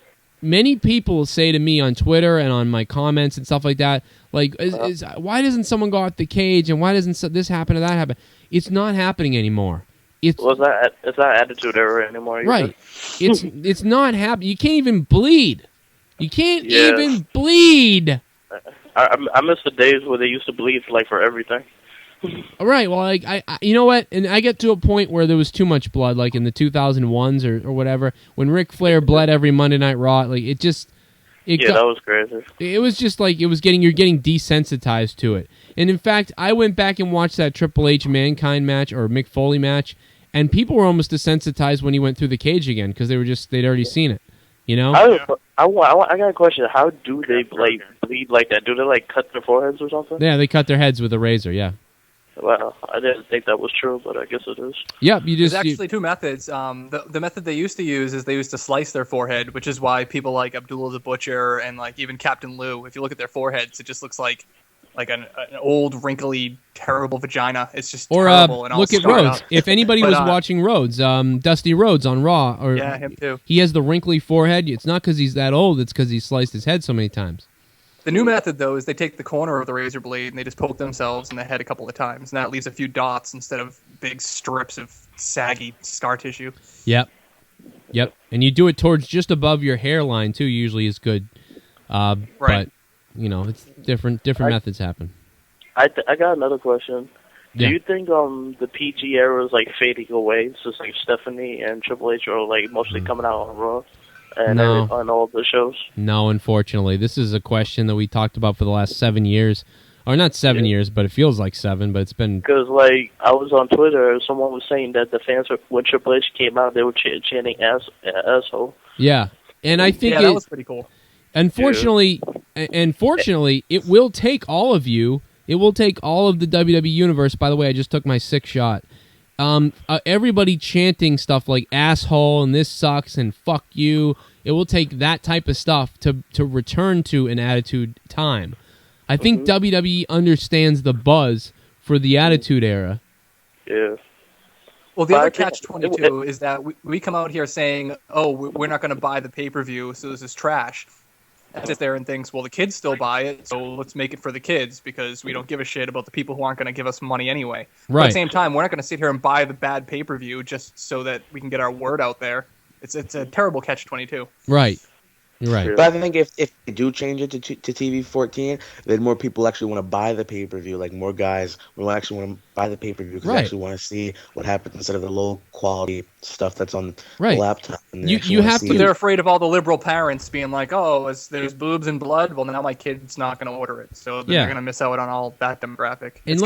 many people say to me on Twitter and on my comments and stuff like that, why doesn't someone go off the cage and why doesn't this happen or that happen? It's not happening anymore. It's not Attitude Era anymore. Right. It's not happening. You can't even bleed. You can't even bleed. I miss the days where they used to bleed for everything. All right. Well, I you know what? And I get to a point where there was too much blood, like in the 2001s or whatever, when Ric Flair bled every Monday Night Raw. That was crazy. It was just you're getting desensitized to it. And in fact, I went back and watched that Triple H Mankind match or Mick Foley match, and people were almost desensitized when he went through the cage again because they'd already seen it. I got a question. How do they bleed like that? Do they cut their foreheads or something? Yeah, they cut their heads with a razor. Yeah. Well, I didn't think that was true, but I guess it is. Yep, There's actually two methods. The method they used to use is they used to slice their forehead, which is why people like Abdullah the Butcher and even Captain Lou, if you look at their foreheads, it just looks like an old, wrinkly, terrible vagina. It's just terrible. And look at Rhodes. If anybody was watching Rhodes, Dusty Rhodes on Raw, yeah, him too. He has the wrinkly forehead. It's not because he's that old. It's because he sliced his head so many times. The new method, though, is they take the corner of the razor blade and they just poke themselves in the head a couple of times, and that leaves a few dots instead of big strips of saggy scar tissue. Yep. And you do it towards just above your hairline, too, usually is good. Right. But, it's different methods happen. I got another question. Yeah. Do you think the PG era is fading away? It's just Stephanie and Triple H are mostly coming out on Raw? And on all the shows? No, unfortunately. This is a question that we talked about for the last 7 years. Or not 7 years, but it feels like 7, but it's been... Because, I was on Twitter, someone was saying that the fans, when Triple H came out, they were chanting asshole. Yeah, and I think that was pretty cool. Unfortunately, it will take all of you. It will take all of the WWE Universe. By the way, I just took my 6th shot. Everybody chanting stuff like asshole and this sucks and fuck you. It will take that type of stuff to return to an Attitude time. I think WWE understands the buzz for the Attitude Era. Yeah. Well, the But I other think catch-22 is that we come out here saying, oh, we're not going to buy the pay-per-view, so this is trash. And sits there and thinks, well, the kids still buy it, so let's make it for the kids because we don't give a shit about the people who aren't going to give us money anyway. But at the same time, we're not going to sit here and buy the bad pay-per-view just so that we can get our word out there. It's a terrible catch-22. Right. Right. But I think if they do change it to TV 14, then more people actually want to buy the pay-per-view. Like more guys will actually want to buy the pay-per-view because they actually want to see what happens instead of the low-quality stuff that's on the laptop. And you have to. They're afraid of all the liberal parents being like, "Oh, there's boobs and blood." Well, now my kid's not going to order it, so they're going to miss out on all that demographic. And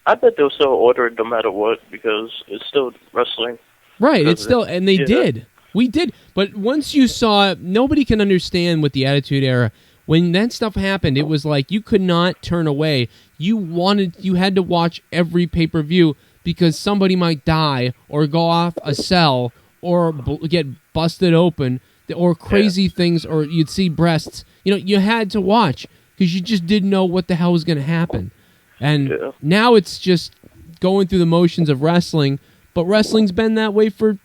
I bet they'll still order it no matter what because it's still wrestling. Right. It's still, and they did. We did, but once you saw, nobody can understand with the Attitude Era. When that stuff happened, it was like you could not turn away. You had to watch every pay-per-view because somebody might die or go off a cell or get busted open or crazy things, or you'd see breasts. You had to watch because you just didn't know what the hell was going to happen. And now it's just going through the motions of wrestling, but wrestling's been that way for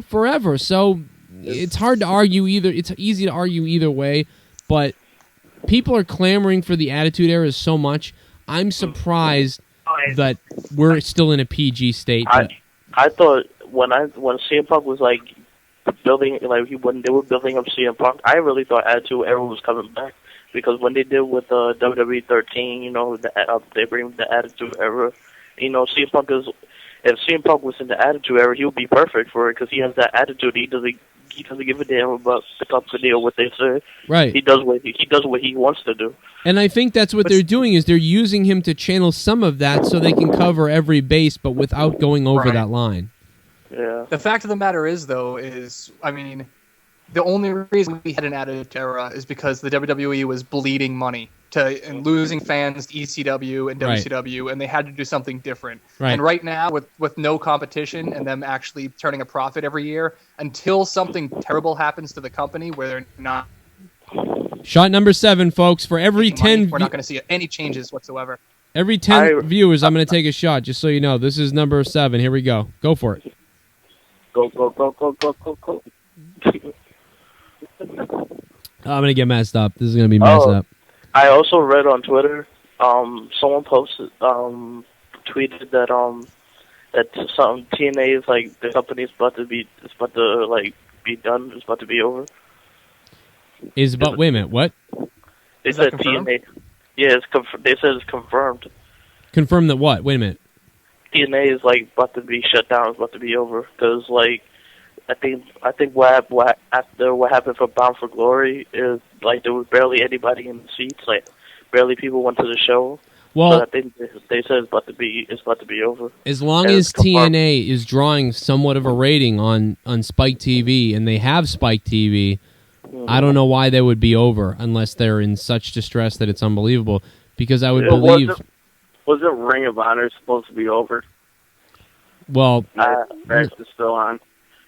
forever. So it's hard to argue either. It's easy to argue either way, but people are clamoring for the Attitude Era so much. I'm surprised that we're still in a PG state. I thought when CM Punk was like building, when they were building up CM Punk, I really thought Attitude Era was coming back because when they did with WWE 13, they bring the Attitude Era. CM Punk is. If CM Punk was in the Attitude Era, he would be perfect for it because he has that attitude. He doesn't give a damn about the company or what they say. Right. He does what he wants to do. And I think that's what they're doing is they're using him to channel some of that so they can cover every base, but without going over that line. Yeah. The fact of the matter is, though, the only reason we had an Attitude Era is because the WWE was bleeding money and losing fans to ECW and WCW, and they had to do something different. Right. And right now, with no competition and them actually turning a profit every year, until something terrible happens to the company where they're not... Shot number 7, folks. For every 10... we're not going to see any changes whatsoever. Every 10 viewers, I'm going to take a shot, just so you know. This is number 7. Here we go. Go for it. Go, go, go, go, go, go, go. I'm going to get messed up. This is going to be messed up. I also read on Twitter, someone posted, tweeted that some TNA is like the company is about to be done, it's about to be over. Wait a minute, what? They said TNA. Yeah, they said it's confirmed. Confirmed that what? Wait a minute. TNA is about to be shut down, it's about to be over because I think what after what happened for Bound for Glory is there was barely anybody in the seats, barely people went to the show. Well, so I think they said it's about to be over. As long as TNA is drawing somewhat of a rating on Spike TV, and they have Spike TV, I don't know why they would be over unless they're in such distress that it's unbelievable. Because I would believe. Wasn't Ring of Honor supposed to be over? Well, Max is still on.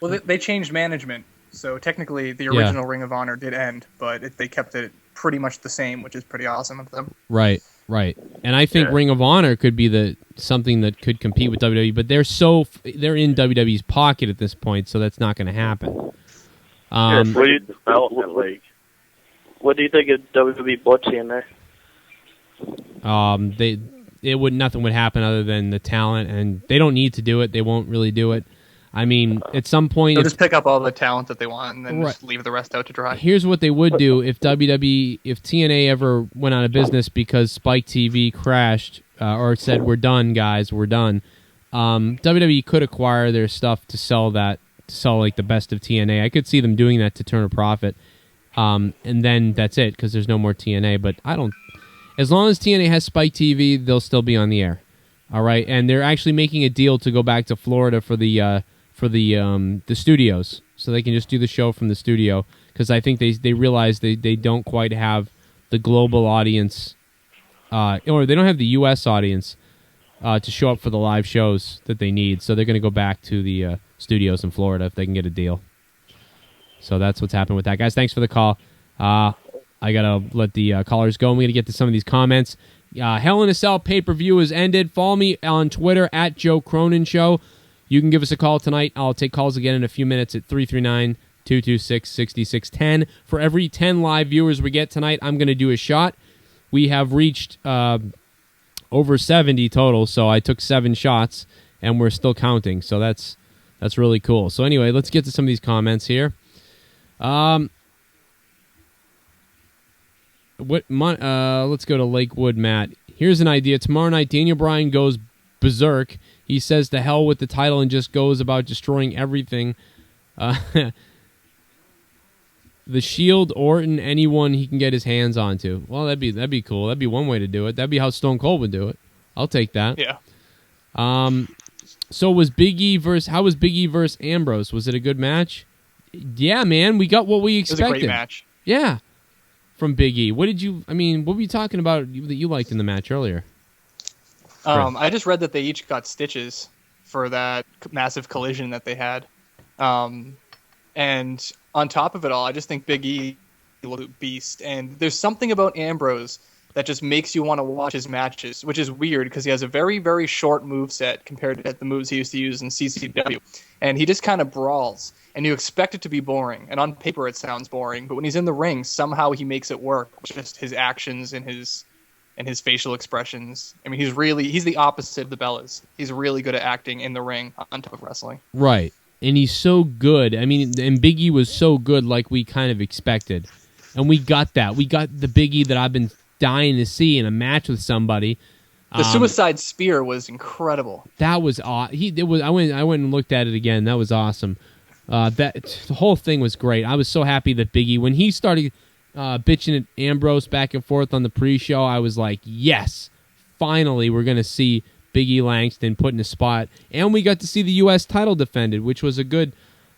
Well, they changed management, so technically the original Ring of Honor did end, but they kept it pretty much the same, which is pretty awesome of them. Right. And I think Ring of Honor could be something that could compete with WWE, but they're in WWE's pocket at this point, so that's not going to happen. What do you think of WWE bought TNA? Nothing would happen other than the talent, and they don't need to do it. They won't really do it. I mean, at some point... They'll just pick up all the talent that they want and then just leave the rest out to dry. Here's what they would do if TNA ever went out of business because Spike TV crashed or said, we're done, guys, we're done. WWE could acquire their stuff to sell the best of TNA. I could see them doing that to turn a profit. And then that's it because there's no more TNA. But as long as TNA has Spike TV, they'll still be on the air. All right, and they're actually making a deal to go back to Florida for the studios, so they can just do the show from the studio. Because I think they realize they don't quite have the global audience, or they don't have the U.S. audience to show up for the live shows that they need. So they're going to go back to the studios in Florida if they can get a deal. So that's what's happened with that, guys. Thanks for the call. I gotta let the callers go. I'm gonna get to some of these comments. Hell in a Cell pay-per-view has ended. Follow me on Twitter at Joe Cronin Show. You can give us a call tonight. I'll take calls again in a few minutes at 339-226-6610. For every 10 live viewers we get tonight, I'm going to do a shot. We have reached over 70 total, so I took 7 shots, and we're still counting. So that's really cool. So anyway, let's get to some of these comments here. Let's go to Lakewood Matt. Here's an idea. Tomorrow night, Daniel Bryan goes berserk. He says to hell with the title and just goes about destroying everything. The Shield, Orton, anyone he can get his hands onto. Well, that'd be cool. That'd be one way to do it. That'd be how Stone Cold would do it. I'll take that. Yeah. So was Big E versus Ambrose? Was it a good match? Yeah, man. We got what we expected. It was a great match. Yeah. From Big E. What were you talking about that you liked in the match earlier? I just read that they each got stitches for that massive collision that they had. And on top of it all, I just think Big E looked a beast. And there's something about Ambrose that just makes you want to watch his matches, which is weird because he has a very, very short moveset compared to the moves he used to use in CCW. And he just kind of brawls, and you expect it to be boring. And on paper, it sounds boring. But when he's in the ring, somehow he makes it work. Just his actions and his facial expressions. I mean, he's the opposite of the Bellas. He's really good at acting in the ring on top of wrestling. Right. And he's so good. I mean, and Big E was so good like we kind of expected. And we got that. We got the Big E that I've been dying to see in a match with somebody. The suicide spear was incredible. That was awesome. I went and looked at it again. That was awesome. The whole thing was great. I was so happy that Big E, when he started bitching at Ambrose back and forth on the pre-show, I was like, yes, finally we're going to see Big E Langston put in a spot. And we got to see the U.S. title defended, which was a good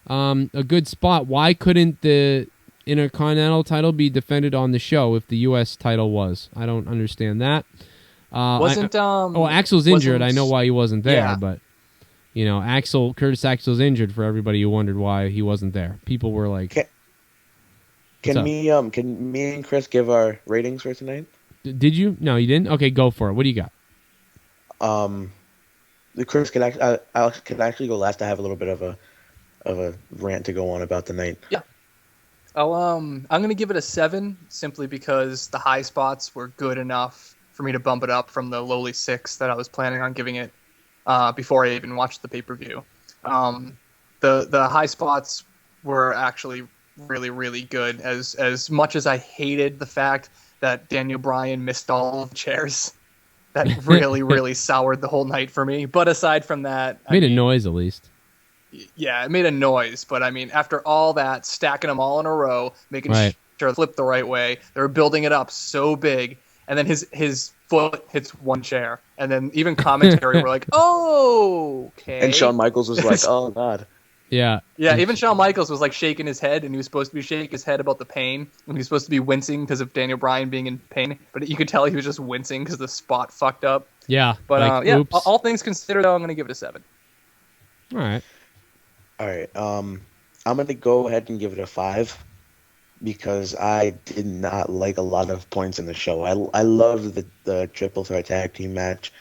spot. Why couldn't the Intercontinental title be defended on the show if the U.S. title was? I don't understand that. Axel's injured. I know why he wasn't there, yeah. But Curtis Axel's injured. For everybody who wondered why he wasn't there, people were like, Can me and Chris give our ratings for tonight? Did you? No, you didn't. Okay, go for it. What do you got? Chris could actually go last. I have a little bit of a rant to go on about the night. Yeah. I'm going to give it a 7 simply because the high spots were good enough for me to bump it up from the lowly 6 that I was planning on giving it before I even watched the pay-per-view. The high spots were actually really, really good. As much as I hated the fact that Daniel Bryan missed all of the chairs, that really, really soured the whole night for me. But aside from that... Made a noise, at least. Yeah, it made a noise, but I mean, after all that, stacking them all in a row, making sure it flipped the right way, they were building it up so big, and then his foot hits one chair, and then even commentary were like, "Oh, okay." And Shawn Michaels was like, "Oh God." Yeah. Yeah, even Shawn Michaels was like shaking his head, and he was supposed to be shaking his head about the pain, and he was supposed to be wincing because of Daniel Bryan being in pain, but you could tell he was just wincing because the spot fucked up. Yeah. But all things considered, though, I'm going to give it a 7. All right. I'm going to go ahead and give it a 5 because I did not like a lot of points in the show. I loved the triple threat tag team match.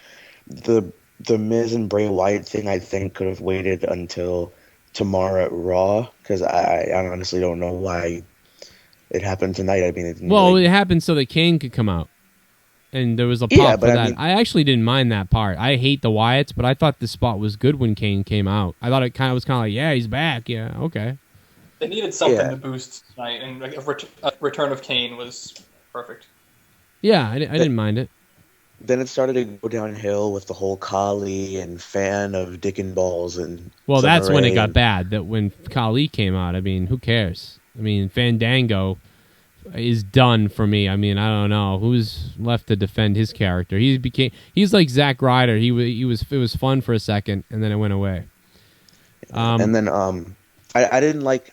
The Miz and Bray Wyatt thing, I think, could have waited until tomorrow at Raw because I honestly don't know why it happened tonight. I mean, it happened so that Kane could come out. And there was a pop for that. I mean, I actually didn't mind that part. I hate the Wyatts, but I thought the spot was good when Kane came out. I thought it was kind of like, yeah, he's back. Yeah, okay. They needed something to boost tonight, and a return of Kane was perfect. Yeah, I didn't mind it. Then it started to go downhill with the whole Kali and fan of Dick and Balls and. Well, that's when it got bad. That when Kali came out, I mean, who cares? I mean, Fandango is done for me. I mean, I don't know who's left to defend his character. He's like Zack Ryder. It was fun for a second, and then it went away. And then I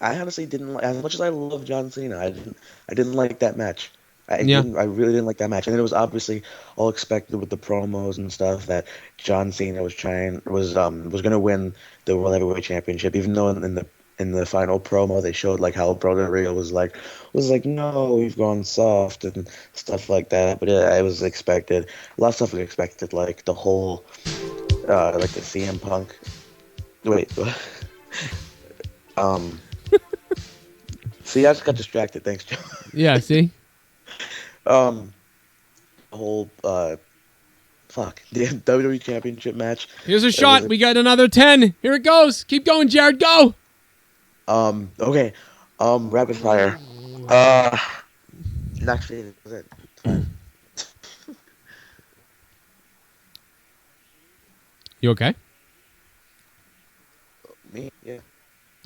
honestly didn't like, as much as I love John Cena. I didn't like that match. I really didn't like that match, and it was obviously all expected with the promos and stuff that John Cena was going to win the World Heavyweight Championship, even though in in the final promo, they showed like how Brother Real was like, no, we've gone soft and stuff like that. But it was expected. A lot of stuff was expected, like the whole, like the CM Punk. Wait, see, I just got distracted. Thanks, Joe. Yeah, see. The whole the WWE Championship match. Here's a shot. We got another 10. Here it goes. Keep going, Jared. Go. Okay. Rapid fire. Actually, was it? You okay? Me? Yeah.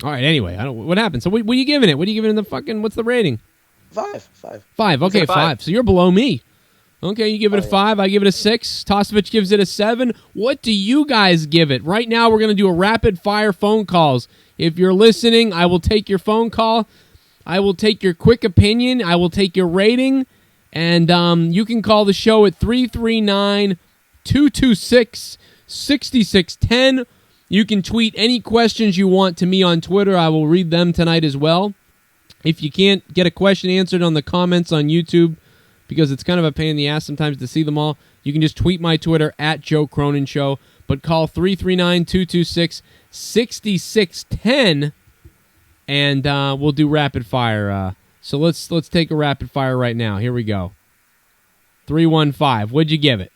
All right. Anyway, what happened? So, what are you giving it? What are you giving it in the fucking? What's the rating? 5. 5. Okay, 5. So you're below me. Okay, you give it a 5. I give it a 6. Tosevich gives it a 7. What do you guys give it? Right now, we're going to do a rapid-fire phone calls. If you're listening, I will take your phone call. I will take your quick opinion. I will take your rating. And you can call the show at 339-226-6610. You can tweet any questions you want to me on Twitter. I will read them tonight as well. If you can't get a question answered on the comments on YouTube, because it's kind of a pain in the ass sometimes to see them all, you can just tweet my Twitter at Joe Cronin Show, but call 339-226-6610, and we'll do rapid fire. So let's take a rapid fire right now. Here we go. 315. What'd you give it?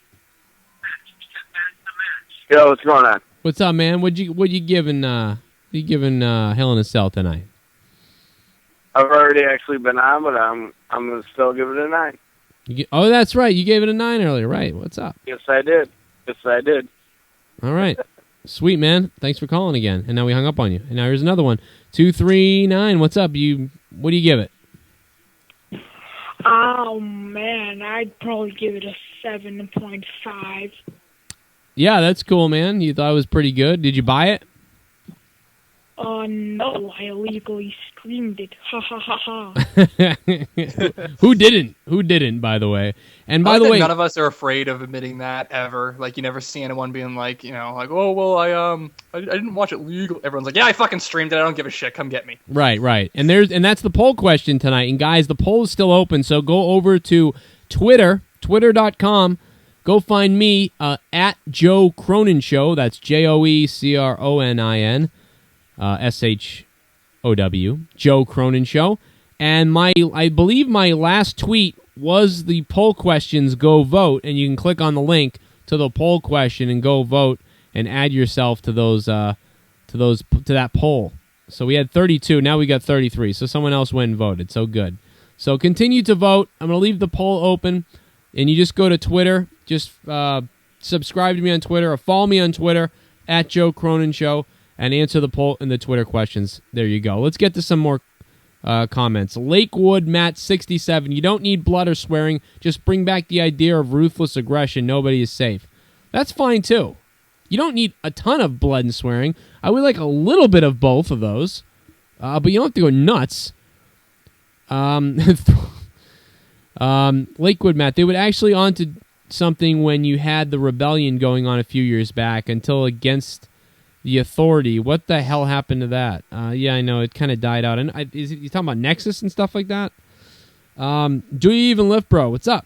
Yo, what's going on? What's up, man? What you giving Hell in a Cell tonight? I've already actually been on, but I'm gonna still give it a 9. Oh, that's right. You gave it a 9 earlier, right? What's up? Yes, I did. All right. Sweet, man. Thanks for calling again. And now we hung up on you. And now here's another one. 239. What's up? What do you give it? Oh, man. I'd probably give it a 7.5. Yeah, that's cool, man. You thought it was pretty good. Did you buy it? No, I illegally streamed it. Ha ha ha ha. Who didn't, by the way? And by the way, none of us are afraid of admitting that ever. Like, you never see anyone being like, oh, well, I didn't watch it legal. Everyone's like, yeah, I fucking streamed it. I don't give a shit. Come get me. Right. And that's the poll question tonight. And guys, the poll is still open. So go over to Twitter, twitter.com. Go find me at Joe Cronin Show. That's JoeCronin. SHOW, Joe Cronin Show. And I believe my last tweet was the poll questions. Go vote, and you can click on the link to the poll question and go vote and add yourself to that poll. So we had 32, now we got 33. So someone else went and voted. So good. So continue to vote. I'm going to leave the poll open, and you just go to Twitter. Just subscribe to me on Twitter or follow me on Twitter at Joe Cronin Show. And answer the poll and the Twitter questions. There you go. Let's get to some more comments. Lakewood Matt 67. You don't need blood or swearing. Just bring back the idea of ruthless aggression. Nobody is safe. That's fine too. You don't need a ton of blood and swearing. I would like a little bit of both of those, but you don't have to go nuts. Lakewood Matt. They would actually onto something when you had the rebellion going on a few years back until against the Authority. What the hell happened to that? Yeah, I know. It kind of died out. And you talking about Nexus and stuff like that? Do you even lift, bro? What's up?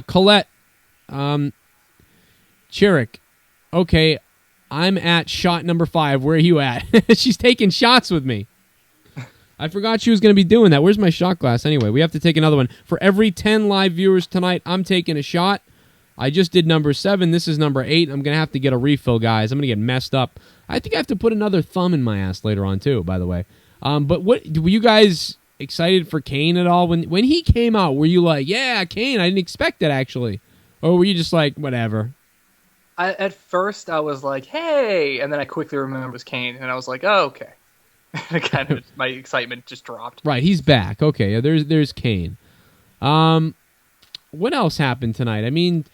Colette. Chiric. Okay, I'm at shot number 5. Where are you at? She's taking shots with me. I forgot she was going to be doing that. Where's my shot glass anyway? We have to take another one. For every 10 live viewers tonight, I'm taking a shot. I just did number 7. This is number 8. I'm going to have to get a refill, guys. I'm going to get messed up. I think I have to put another thumb in my ass later on, too, by the way. But were you guys excited for Kane at all? When he came out, were you like, yeah, Kane, I didn't expect that, actually? Or were you just like, whatever? At first, I was like, hey, and then I quickly remembered it was Kane, and I was like, oh, okay. Kind of, my excitement just dropped. Right, he's back. Okay, there's Kane. What else happened tonight? I mean,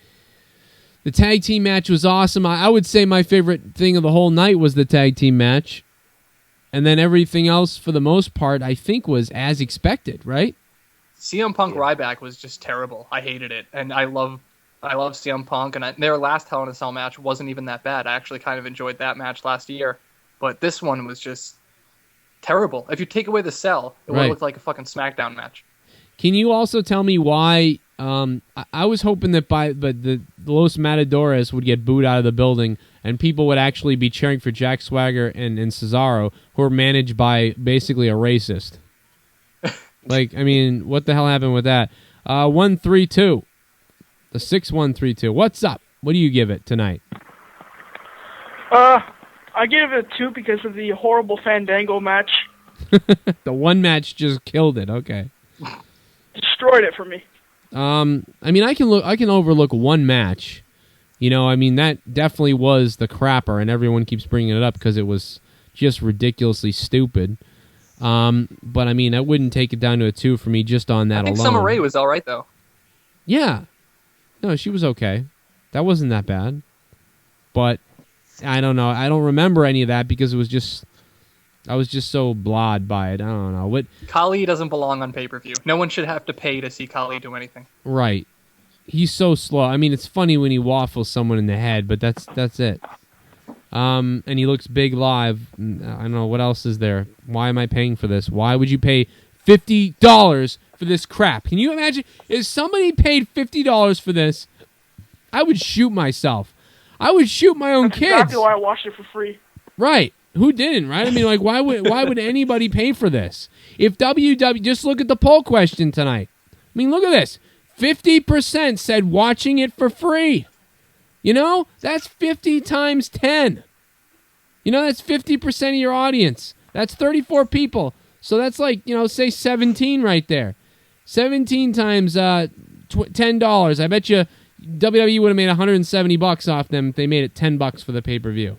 the tag team match was awesome. I would say my favorite thing of the whole night was the tag team match. And then everything else, for the most part, I think was as expected, right? CM Punk Ryback was just terrible. I hated it. And I love CM Punk. And their last Hell in a Cell match wasn't even that bad. I actually kind of enjoyed that match last year. But this one was just terrible. If you take away the cell, it would Right. look like a fucking SmackDown match. Can you also tell me why? I was hoping that the Los Matadores would get booed out of the building and people would actually be cheering for Jack Swagger and Cesaro, who are managed by basically a racist. Like, I mean, what the hell happened with that? 132, the 6132. What's up? What do you give it tonight? I gave it a 2 because of the horrible Fandango match. The one match just killed it. Okay. Destroyed it for me. I mean, I can overlook one match. You know, I mean, that definitely was the crapper, and everyone keeps bringing it up because it was just ridiculously stupid. But I mean, I wouldn't take it down to a 2 for me just on that alone. I think Summer Rae was all right though. Yeah, no, she was okay. That wasn't that bad. But I don't know. I don't remember any of that because I was just so blah'd by it. I don't know what. Khali doesn't belong on pay-per-view. No one should have to pay to see Khali do anything. Right. He's so slow. I mean, it's funny when he waffles someone in the head, but that's it. And he looks big live. I don't know what else is there. Why am I paying for this? Why would you pay $50 for this crap? Can you imagine if somebody paid $50 for this? I would shoot myself. I would shoot my own kids. Exactly why I watched it for free. Right. Who didn't, right? I mean, like, why would anybody pay for this? If WWE, just look at the poll question tonight. I mean, look at this. 50% said watching it for free. You know, that's 50 times 10. You know, that's 50% of your audience. That's 34 people. So that's like, you know, say 17 right there. 17 times $10. I bet you WWE would have made $170 off them if they made it $10 for the pay-per-view.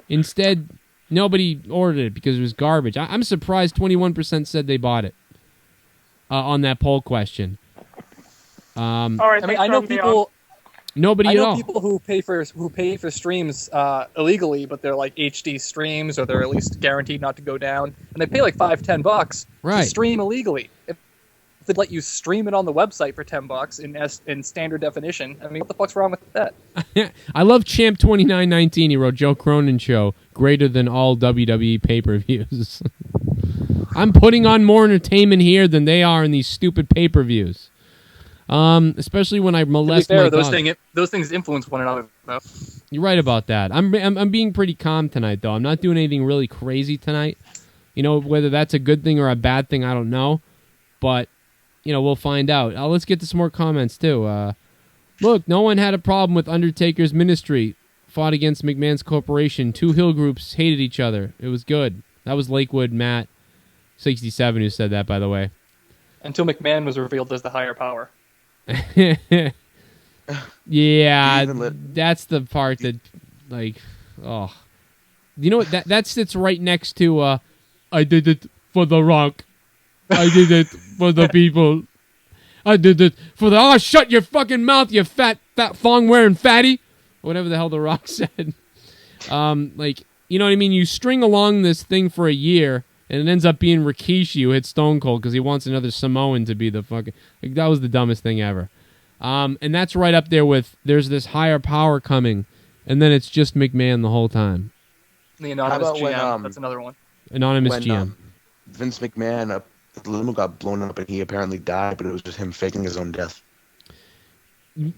Instead, nobody ordered it because it was garbage. I'm surprised 21% said they bought it on that poll question. All right, I mean, I know people. Nobody at all. I know people who pay for streams illegally, but they're like HD streams, or they're at least guaranteed not to go down, and they pay like $5-10 right. to stream illegally. If they'd let you stream it on the website for $10 in standard definition, I mean, what the fuck's wrong with that? I love Champ 2919. He wrote Joe Cronin show greater than all WWE pay-per-views. I'm putting on more entertainment here than they are in these stupid pay-per-views. Especially when I molest to be fair, my those things influence one another, though. You're right about that. I'm being pretty calm tonight, though. I'm not doing anything really crazy tonight. You know, whether that's a good thing or a bad thing, I don't know. But, you know, we'll find out. Let's get to some more comments, too. Look, no one had a problem with Undertaker's ministry. Fought against McMahon's corporation. Two heel groups hated each other. It was good. That was Lakewood Matt 67 who said that, by the way. Until McMahon was revealed as the higher power. Yeah, that's the part that, like, oh. You know what? That sits right next to, I did it for The Rock. I did it for the people. I did it for the, shut your fucking mouth, you fat thong-wearing fatty. Or whatever the hell The Rock said. Like, you know what I mean? You string along this thing for a year, and it ends up being Rikishi who hit Stone Cold because he wants another Samoan to be the fucking... Like, that was the dumbest thing ever. And that's right up there with there's this higher power coming, and then it's just McMahon the whole time. The anonymous GM, that's another one. Anonymous GM. Vince McMahon, the limo got blown up and he apparently died, but it was just him faking his own death.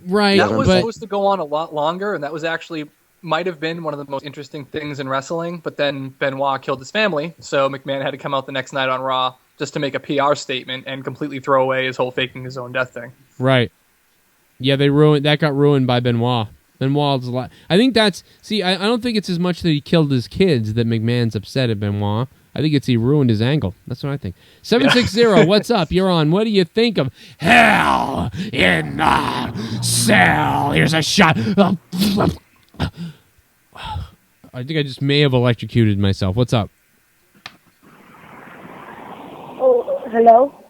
Right. That was supposed to go on a lot longer, and that was actually... might have been one of the most interesting things in wrestling, but then Benoit killed his family, so McMahon had to come out the next night on Raw just to make a PR statement and completely throw away his whole faking his own death thing. Right. Yeah, that got ruined by Benoit. Benoit's a lot. I think that's... See, I don't think it's as much that he killed his kids that McMahon's upset at Benoit. I think it's he ruined his angle. That's what I think. 760, what's up? You're on. What do you think of Hell in the Cell? Here's a shot. I think I just may have electrocuted myself. What's up? Oh, hello?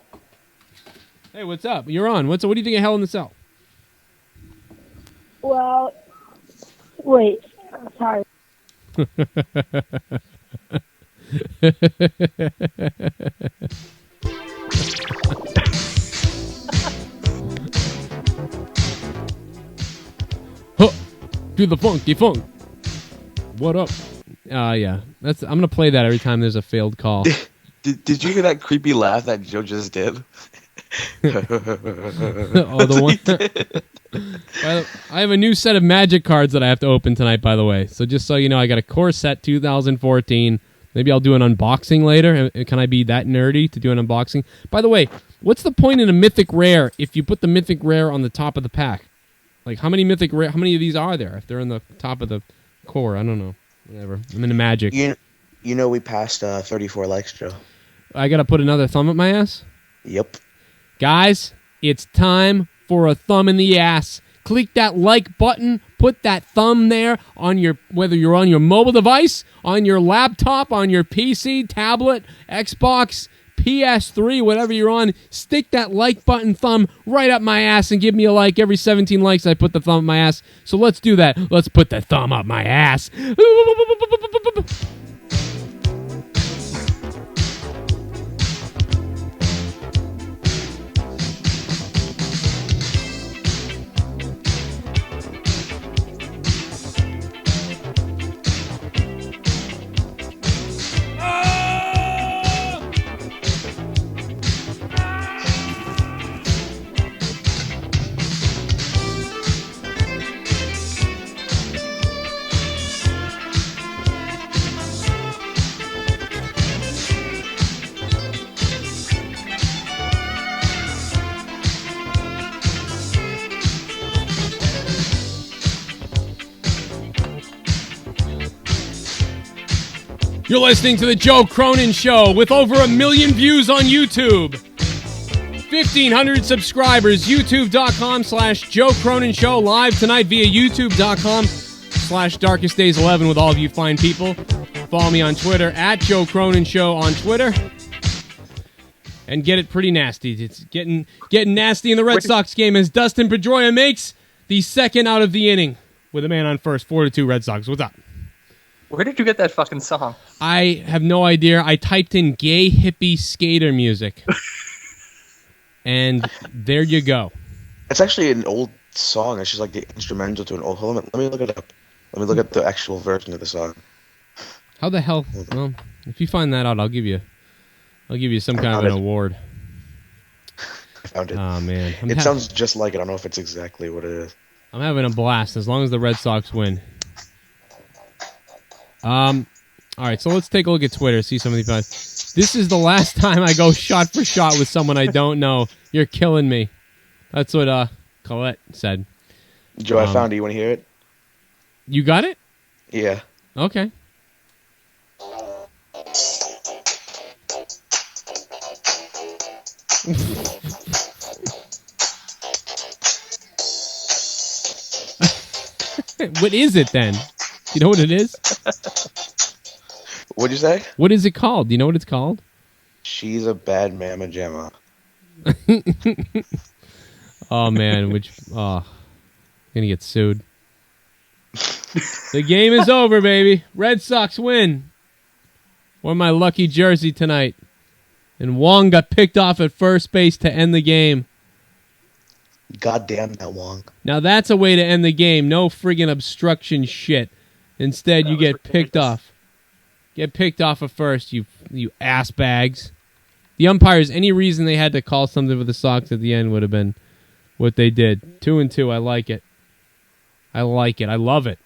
Hey, what's up? You're on. What do you think of Hell in the Cell? Well, wait. Sorry. Huh. Do the funky funk. What up? Yeah. I'm gonna play that every time there's a failed call. Did you hear that creepy laugh that Joe just did? The one. I have a new set of Magic cards that I have to open tonight, by the way. So just so you know, I got a core set 2014. Maybe I'll do an unboxing later. Can I be that nerdy to do an unboxing? By the way, what's the point in a Mythic Rare if you put the Mythic Rare on the top of the pack? Like, how many of these are there if they're in the top of the core? I don't know. Whatever. I'm into Magic. You know we passed 34 likes, Joe. I got to put another thumb up my ass? Yep. Guys, it's time for a thumb in the ass. Click that like button. Put that thumb there on whether you're on your mobile device, on your laptop, on your PC, tablet, Xbox, PS3, whatever you're on. Stick that like button thumb right up my ass and give me a like. Every 17 likes, I put the thumb up my ass. So let's do that. Let's put the thumb up my ass. You're listening to The Joe Cronin Show with over 1 million views on YouTube. 1,500 subscribers. YouTube.com/Joe Cronin Show. Live tonight via YouTube.com/DarkestDays11 with all of you fine people. Follow me on Twitter at Joe Cronin Show on Twitter. And get it pretty nasty. It's getting nasty in the Red Sox game as Dustin Pedroia makes the second out of the inning with a man on first. 4-2 Red Sox. What's up? Where did you get that fucking song? I have no idea. I typed in gay hippie skater music. And there you go. It's actually an old song. It's just like the instrumental to an old... Hold on, let me look it up. Let me look at the actual version of the song. How the hell? Well, if you find that out, I'll give you some kind of an award. I found it. Oh, man. It sounds just like it. I don't know if it's exactly what it is. I'm having a blast as long as the Red Sox win. All right, so let's take a look at Twitter, see some of these guys. This is the last time I go shot for shot with someone I don't know. You're killing me. That's what Colette said. Joe, I found it. You want to hear it? You got it? Yeah. Okay. What is it then? You know what it is? What'd you say? What is it called? Do you know what it's called? She's a bad mamma jamma. Oh, man. Gonna get sued. The game is over, baby. Red Sox win. Wore my lucky jersey tonight. And Wong got picked off at first base to end the game. God damn that Wong. Now that's a way to end the game. No friggin' obstruction shit. Instead, you get picked off. Get picked off at first, you ass bags. The umpires, any reason they had to call something for the Sox at the end would have been what they did. 2-2, I like it. I like it. I love it.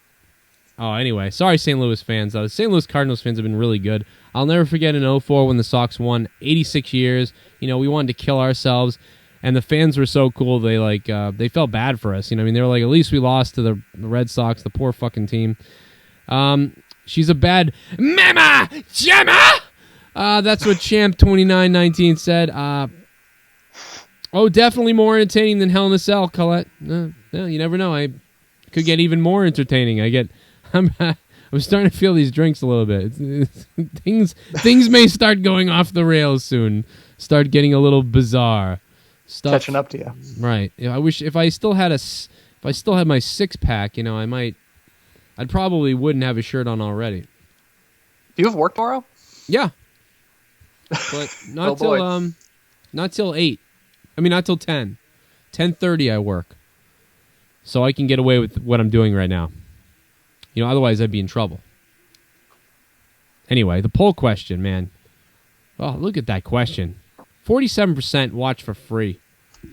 Oh, anyway, sorry St. Louis fans. The St. Louis Cardinals fans have been really good. I'll never forget in 2004 when the Sox won 86 years. You know, we wanted to kill ourselves. And the fans were so cool. They felt bad for us. You know, I mean, they were like, at least we lost to the Red Sox, the poor fucking team. She's a bad mama jamma. That's what Champ 2919 said. Definitely more entertaining than Hell in a Cell, Colette. No, you never know. I could get even more entertaining. I'm starting to feel these drinks a little bit. Things may start going off the rails soon. Start getting a little bizarre. Stuff, catching up to you, right? I wish if I still had my 6-pack, you know, I'd probably wouldn't have a shirt on already. Do you have work tomorrow? Yeah, but not till 8. I mean, not till 10. 10:30 I work, so I can get away with what I'm doing right now. You know, otherwise I'd be in trouble. Anyway, the poll question, man. Oh, look at that question. 47% watch for free.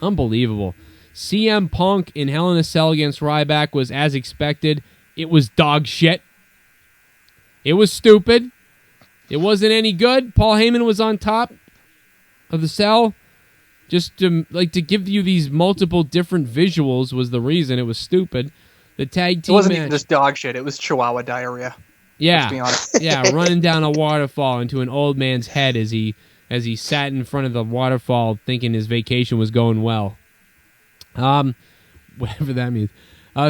Unbelievable. CM Punk in Hell in a Cell against Ryback was as expected. It was dog shit. It was stupid. It wasn't any good. Paul Heyman was on top of the cell. Just to give you these multiple different visuals was the reason. It was stupid. The tag team It wasn't match, even just dog shit. It was Chihuahua diarrhea. yeah, Let's be honest. yeah, running down a waterfall into an old man's head as he sat in front of the waterfall thinking his vacation was going well. Whatever that means.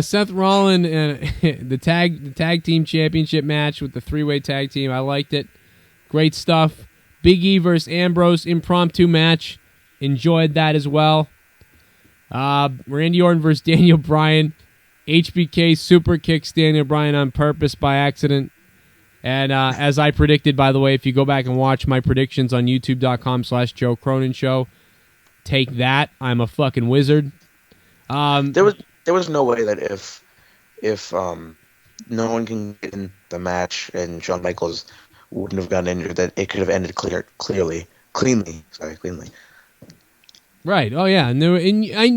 Seth Rollins and the tag team championship match with the three-way tag team. I liked it. Great stuff. Big E versus Ambrose impromptu match. Enjoyed that as well. Randy Orton versus Daniel Bryan. HBK Superkicks Daniel Bryan on purpose by accident. And as I predicted, by the way, if you go back and watch my predictions on youtube.com/Joe Cronin Show, take that. I'm a fucking wizard. There was no way that if no one can get in the match and Shawn Michaels wouldn't have gotten injured, that it could have ended cleanly. Right. Oh yeah. And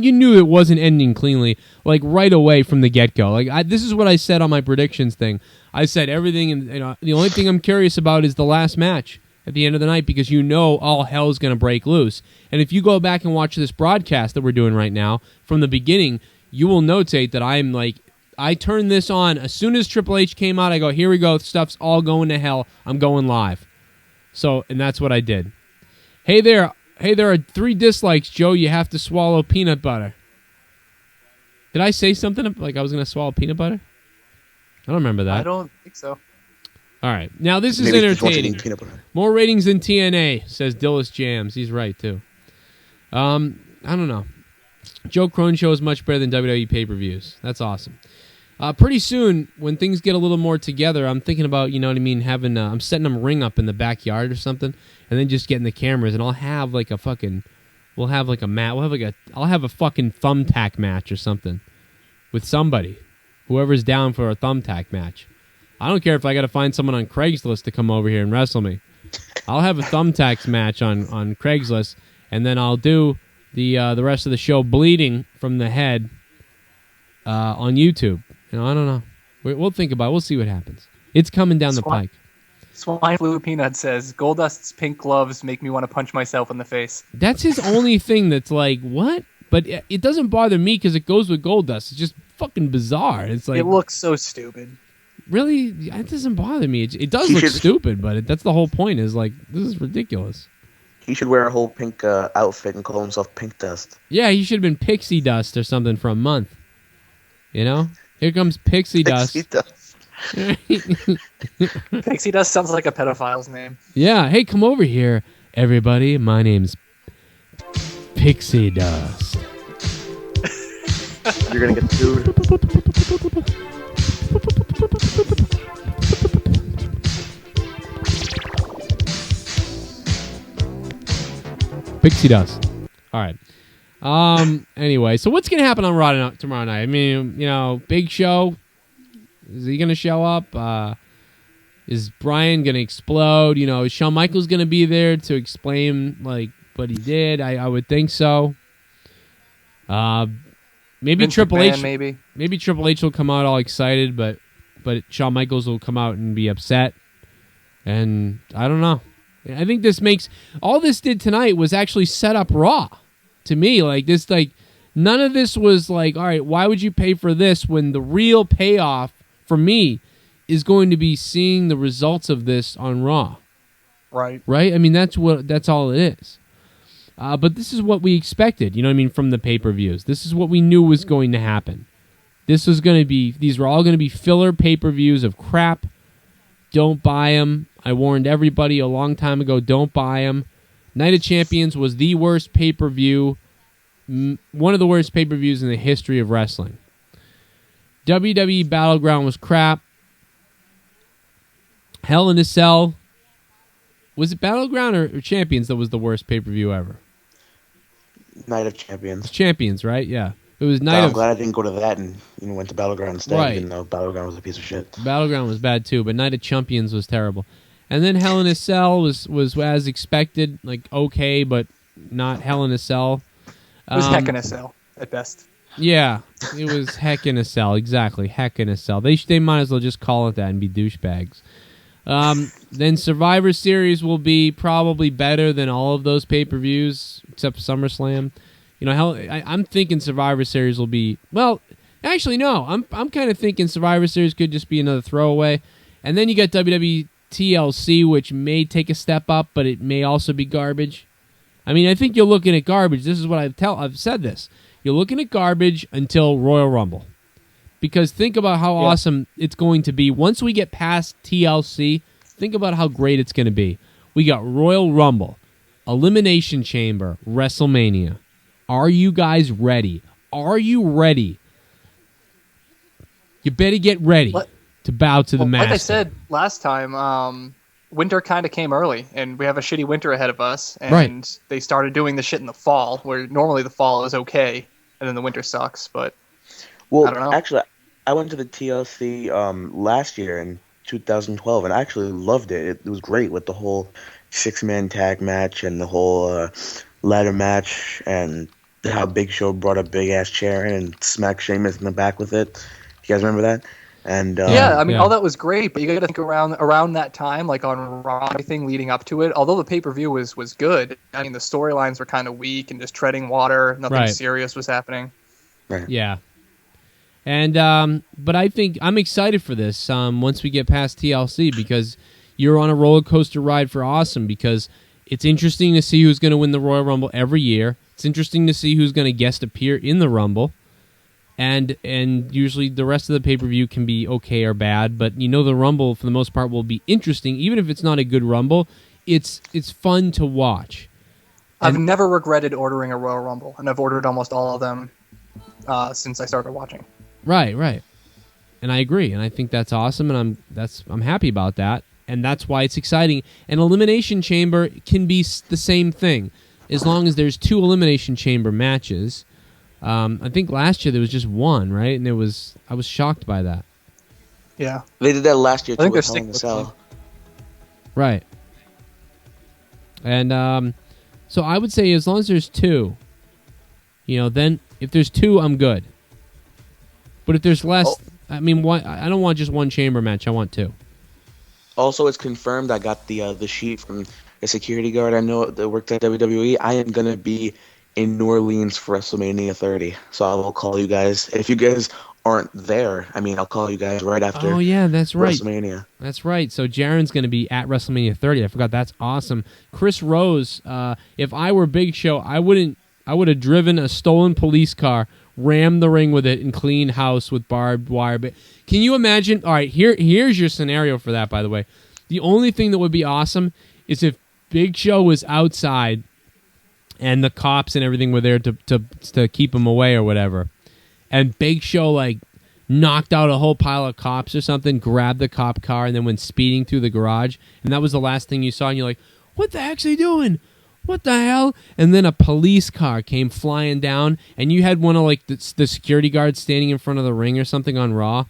you knew it wasn't ending cleanly, like right away from the get-go. Like this is what I said on my predictions thing. I said everything, and the only thing I'm curious about is the last match at the end of the night, because all hell's going to break loose. And if you go back and watch this broadcast that we're doing right now from the beginning, you will notate that I turned this on as soon as Triple H came out. I go, here we go, stuff's all going to hell. I'm going live. So, and that's what I did. Hey, there are 3 dislikes, Joe. You have to swallow peanut butter. Did I say something like I was going to swallow peanut butter? I don't remember that. I don't think so. All right. Now, this is Maybe just entertaining. peanut butter. More ratings than TNA, says Dillis Jams. He's right, too. I don't know. Joe Cronin Show is much better than WWE pay-per-views. That's awesome. Pretty soon, when things get a little more together, I'm thinking about, having I'm setting a ring up in the backyard or something, and then just getting the cameras, and I'll have like a fucking, I'll have a fucking thumbtack match or something with somebody, whoever's down for a thumbtack match. I don't care if I got to find someone on Craigslist to come over here and wrestle me. I'll have a thumbtacks match on Craigslist, and then I'll do the rest of the show bleeding from the head on YouTube. I don't know. We'll think about it. We'll see what happens. It's coming down the pike. Swine Flu Peanut says, Goldust's pink gloves make me want to punch myself in the face. That's his only thing that's like, what? But it doesn't bother me because it goes with Goldust. It's just fucking bizarre. It's like, it looks so stupid. Really? It doesn't bother me. It does look stupid, but that's the whole point, is like, this is ridiculous. He should wear a whole pink outfit and call himself Pink Dust. Yeah, he should have been Pixie Dust or something for a month. Here comes Pixie Dust. Pixie Dust sounds like a pedophile's name. Yeah. Hey, come over here, everybody. My name's Pixie Dust. You're going to get sued. Pixie Dust. All right. Anyway, so what's gonna happen on Raw tomorrow night? I mean, Big Show, is he gonna show up? Is Bryan gonna explode? Is Shawn Michaels gonna be there to explain like what he did? I would think so. Maybe Vince Triple McMahon, H. Maybe Triple H will come out all excited, but Shawn Michaels will come out and be upset. And I don't know. I think all this did tonight was actually set up Raw. To me, none of this was like, all right, why would you pay for this when the real payoff for me is going to be seeing the results of this on Raw? Right. Right? I mean, that's all it is. But this is what we expected, from the pay-per-views. This is what we knew was going to happen. These were all going to be filler pay-per-views of crap. Don't buy them. I warned everybody a long time ago, don't buy them. Night of Champions was the worst pay-per-view, one of the worst pay-per-views in the history of wrestling. WWE Battleground was crap. Hell in a Cell. Was it Battleground or Champions that was the worst pay-per-view ever? Night of Champions. Champions, right? Yeah. It was Night I'm glad I didn't go to that and went to Battleground instead, right. Even though Battleground was a piece of shit. Battleground was bad too, but Night of Champions was terrible. And then Hell in a Cell was as expected, like okay, but not Hell in a Cell. It was Heck in a Cell at best. Yeah, it was Heck in a Cell. Exactly, Heck in a Cell. They might as well just call it that and be douchebags. Then Survivor Series will be probably better than all of those pay-per-views except for SummerSlam. You know, I'm thinking Survivor Series will be actually no. I'm kind of thinking Survivor Series could just be another throwaway, and then you got WWE TLC, which may take a step up, but it may also be garbage. I mean, I think you're looking at garbage. This is what I've said this. You're looking at garbage until Royal Rumble. Because think about how awesome it's going to be. Once we get past TLC, think about how great it's going to be. We got Royal Rumble, Elimination Chamber, WrestleMania. Are you guys ready? Are you ready? You better get ready to bow to the master. Like I said last time, winter kind of came early, and we have a shitty winter ahead of us. And they started doing the shit in the fall, where normally the fall is okay, and then the winter sucks. But I don't know. Actually, I went to the TLC last year in 2012, and I actually loved it. It was great with the whole 6-man tag match and the whole ladder match, and how Big Show brought a big-ass chair in and smacked Sheamus in the back with it. You guys remember that? And all that was great, but you got to think around that time, like on Raw, everything leading up to it. Although the pay-per-view was good, I mean the storylines were kind of weak and just treading water. Nothing serious was happening. Right. Yeah. And but I think I'm excited for this once we get past TLC, because you're on a roller coaster ride for awesome, because it's interesting to see who's going to win the Royal Rumble every year. It's interesting to see who's going to guest appear in the Rumble. And usually the rest of the pay-per-view can be okay or bad, but you know the Rumble for the most part will be interesting. Even if it's not a good Rumble, it's fun to watch. I've never regretted ordering a Royal Rumble, and I've ordered almost all of them since I started watching. Right. And I agree, and I think that's awesome, and I'm happy about that, and that's why it's exciting. An Elimination Chamber can be the same thing, as long as there's 2 Elimination Chamber matches. I think last year there was just 1, right? And I was shocked by that. Yeah, they did that last year too. I think they're Hell in a Cell. Right. And so I would say as long as there's 2, then if there's 2, I'm good. But if there's less, I mean, I don't want just 1 chamber match. I want 2. Also, it's confirmed. I got the sheet from a security guard I know that worked at WWE. I am gonna be in New Orleans for WrestleMania 30. So I will call you guys. If you guys aren't there, I'll call you guys right after. Oh, yeah, that's right. WrestleMania. That's right. So Jaron's going to be at WrestleMania 30. I forgot. That's awesome. Chris Rose, if I were Big Show, I would have driven a stolen police car, rammed the ring with it, and cleaned house with barbed wire. But can you imagine? All right, here's your scenario for that, by the way. The only thing that would be awesome is if Big Show was outside and the cops and everything were there to keep him away or whatever. And Big Show, knocked out a whole pile of cops or something, grabbed the cop car, and then went speeding through the garage. And that was the last thing you saw. And you're like, what the heck's he doing? What the hell? And then a police car came flying down, and you had one of, the security guards standing in front of the ring or something on Raw.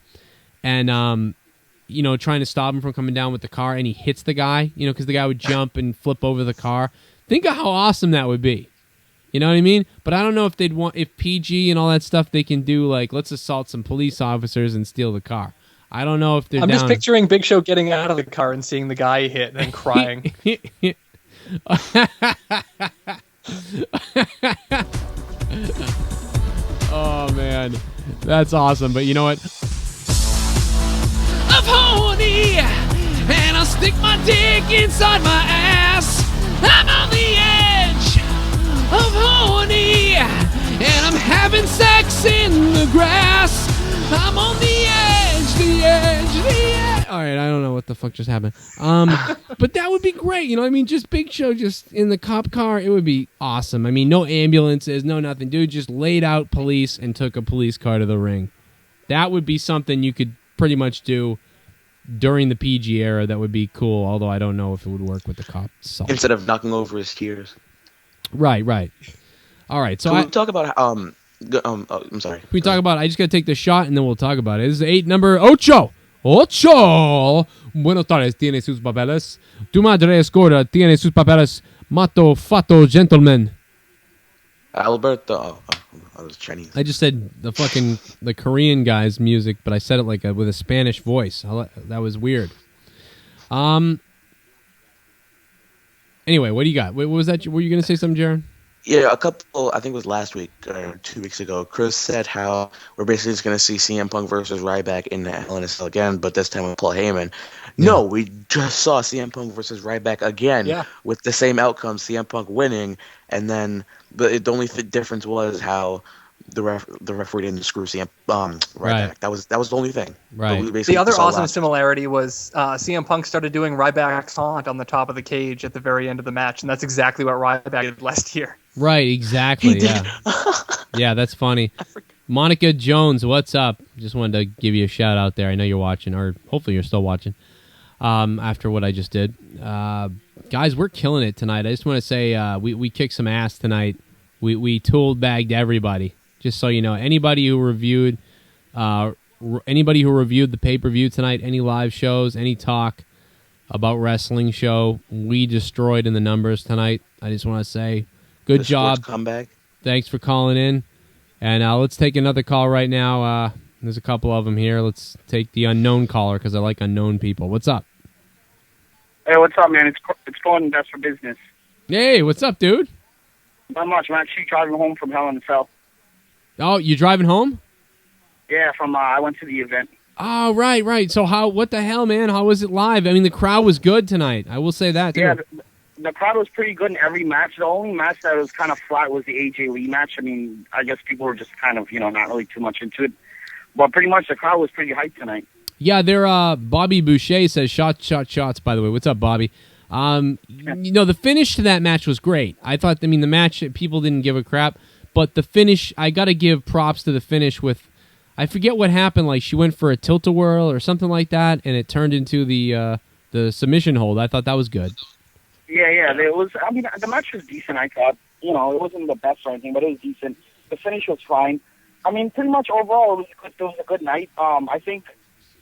And, trying to stop him from coming down with the car, and he hits the guy, because the guy would jump and flip over the car. Think of how awesome that would be. You know what I mean? But I don't know if PG and all that stuff, they can do, let's assault some police officers and steal the car. I don't know if they're I'm down. just picturing Big Show getting out of the car and seeing the guy hit and then crying. Oh, man. That's awesome. But you know what? I'm horny, and I'll stick my dick inside my ass. I'm on the edge of horny, and I'm having sex in the grass. I'm on the edge, the edge. All right, I don't know what the fuck just happened. But that would be great. Just Big Show just in the cop car. It would be awesome. No ambulances, no nothing. Dude just laid out police and took a police car to the ring. That would be something you could pretty much do during the PG era. That would be cool, although I don't know if it would work with the cops. Instead of knocking over his tears. Right. All right, so we talk about I'm sorry. We talk about. I just got to take the shot, and then we'll talk about it. This is 8 number 8. Ocho. Buenos tardes, tiene sus papeles. Tu madre es gorda, tiene sus papeles. Mato, fato, gentleman. Alberto. Oh, was Chinese. I just said the Korean guy's music, but I said it like with a Spanish voice. That was weird. Anyway, what do you got? What was that? Were you going to say something, Jaron? Yeah, I think it was last week or 2 weeks ago, Chris said how we're basically just going to see CM Punk versus Ryback in Hell in a Cell again, but this time with Paul Heyman. Yeah. No, we just saw CM Punk versus Ryback again with the same outcome, CM Punk winning, and then the only difference was how the referee didn't screw CM Ryback. Right. That was the only thing. Right. The other awesome similarity was CM Punk started doing Ryback's taunt on the top of the cage at the very end of the match, and that's exactly what Ryback did last year. Right, exactly. Yeah. Yeah, that's funny. Monica Jones, what's up? Just wanted to give you a shout out there. I know you're watching, or hopefully you're still watching after what I just did. Guys, we're killing it tonight. I just want to say we kicked some ass tonight. We tool bagged everybody. Just so you know, anybody who reviewed the pay-per-view tonight, any live shows, any talk about wrestling show, we destroyed in the numbers tonight. I just want to say, good job. Comeback. Thanks for calling in. And let's take another call right now. There's a couple of them here. Let's take the unknown caller because I like unknown people. What's up? Hey, what's up, man? It's going best for business. Hey, what's up, dude? Not much. I'm actually driving home from Hell in a Cell. Oh, you driving home? Yeah, I went to the event. Oh, right. So what the hell, man? How was it live? I mean, the crowd was good tonight. I will say that, too. Yeah, the crowd was pretty good in every match. The only match that was kind of flat was the AJ Lee match. I mean, I guess people were just kind of, not really too much into it. But pretty much the crowd was pretty hyped tonight. Yeah, Bobby Boucher says shots, by the way. What's up, Bobby? The finish to that match was great. I thought, the match, people didn't give a crap. But the finish, I got to give props to the finish with, I forget what happened. Like she went for a tilt-a-whirl or something like that, and it turned into the submission hold. I thought that was good. Yeah. It was. I mean, the match was decent. I thought. It wasn't the best or anything, but it was decent. The finish was fine. I mean, pretty much overall, it was a good night. I think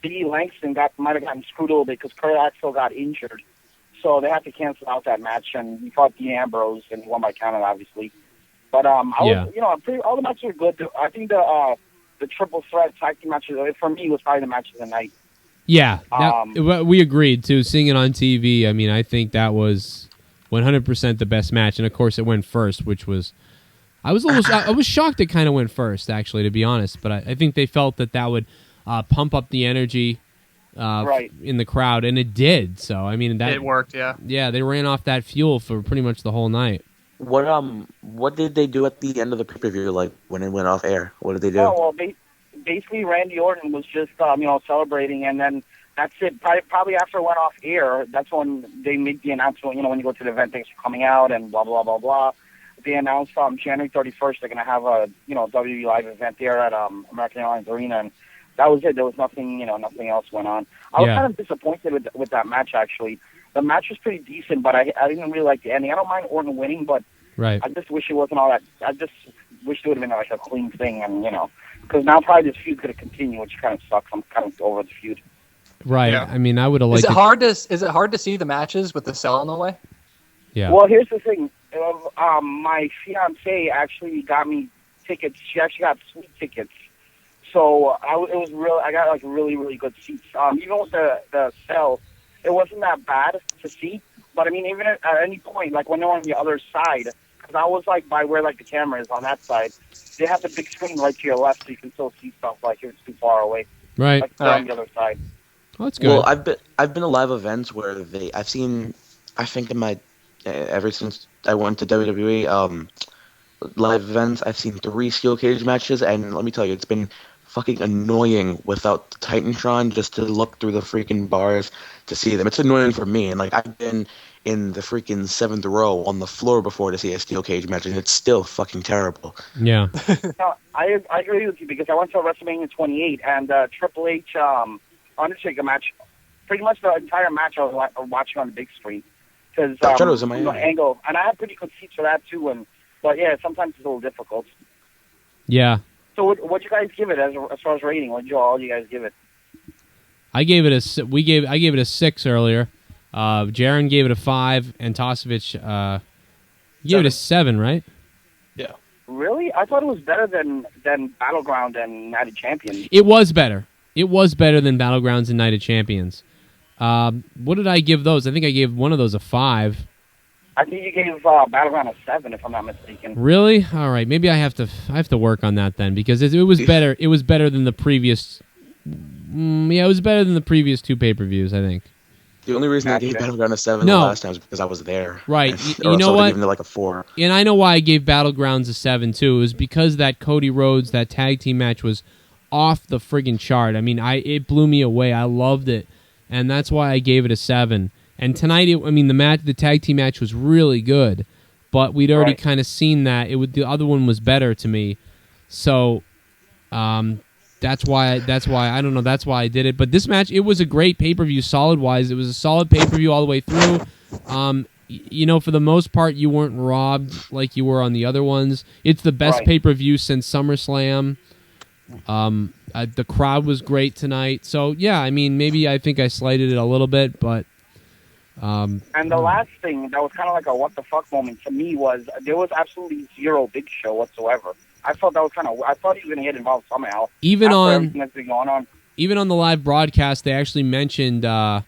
B. Langston might have gotten screwed a little bit because Kurt Axel got injured, so they had to cancel out that match, and he fought Dean Ambrose, and he won by countout, obviously. But all the matches were good. I think the triple threat tag team matches for me was probably the match of the night. Yeah, we agreed too. Seeing it on TV, I mean, I think that was 100% the best match, and of course, it went first, which was I was shocked it kind of went first, actually, to be honest. But I think they felt that would pump up the energy in the crowd, and it did. So I mean, it worked. Yeah. Yeah, they ran off that fuel for pretty much the whole night. What did they do at the end of the pay-per-view, like when it went off air? What did they do? Oh, well, basically Randy Orton was just celebrating, and then that's it. Probably after it went off air, that's when they made the announcement. When you go to the event, thanks for coming out, and blah blah blah blah. They announced January 31st they're going to have a WWE live event there at American Airlines Arena, and that was it. There was nothing nothing else went on. I was kind of disappointed with that match, actually. The match was pretty decent, but I didn't really like the ending. I don't mind Orton winning, but I just wish it wasn't all that. I just wish it would have been like a clean thing, and because now probably this feud could have continued, which kind of sucks. I'm kind of over the feud. Right. Yeah. I mean, I would have liked. Is it hard to see the matches with the cell in the way? Yeah. Well, here's the thing. My fiance actually got me tickets. She actually got sweet tickets, so I got like really really good seats. Even with the cell. It wasn't that bad to see, but I mean, even at any point, like when they're on the other side, because I was like by where like the camera is on that side, they have the big screen right to your left, so you can still see stuff like if it's too far away. Right. Like on the other side. Well, that's good. Well, I've been to live events where I've seen, I think in my ever since I went to WWE live events, I've seen 3 steel cage matches, and let me tell you, it's been fucking annoying without the Titantron just to look through the freaking bars to see them. It's annoying for me, and like I've been in the freaking 7th row on the floor before to see a steel cage match, and it's still fucking terrible. Yeah. No, I agree with you because I went to WrestleMania 28 and Triple H Undertaker match. Pretty much the entire match I was watching on the big screen because angle, and I had pretty good seats for that too. But yeah, sometimes it's a little difficult. Yeah. So what'd you guys give it as far as rating? What'd you guys give it? I gave it a 6 earlier. Jaron gave it a 5, and Tosevich gave it a 7, right? Yeah. Really? I thought it was better than Battleground and Night of Champions. It was better. It was better than Battlegrounds and Night of Champions. What did I give those? I think I gave one of those a 5. I think you gave Battleground a 7, if I'm not mistaken. Really? All right. Maybe I have to work on that then, because it was better. It was better than the previous. It was better than the previous 2 pay-per-views, I think. The only reason I gave Battleground a 7 the last time was because I was there. Right. You know what? Given it like a 4. And I know why I gave Battlegrounds a 7 too. It was because that Cody Rhodes, that tag team match was off the friggin' chart. I mean, it blew me away. I loved it, and that's why I gave it a 7. And tonight, the tag team match was really good, but we'd already kind of seen that. The other one was better to me, so that's why I don't know. That's why I did it. But this match, it was a great pay-per-view, solid-wise. It was a solid pay-per-view all the way through. For the most part, you weren't robbed like you were on the other ones. It's the best pay-per-view since SummerSlam. The crowd was great tonight. So, yeah, maybe I think I slighted it a little bit, but... and the last thing that was kind of like a what the fuck moment to me was there was absolutely zero Big Show whatsoever. I thought that was I thought he was going to get involved somehow. Even everything that's been going on. Even on the live broadcast, they actually mentioned that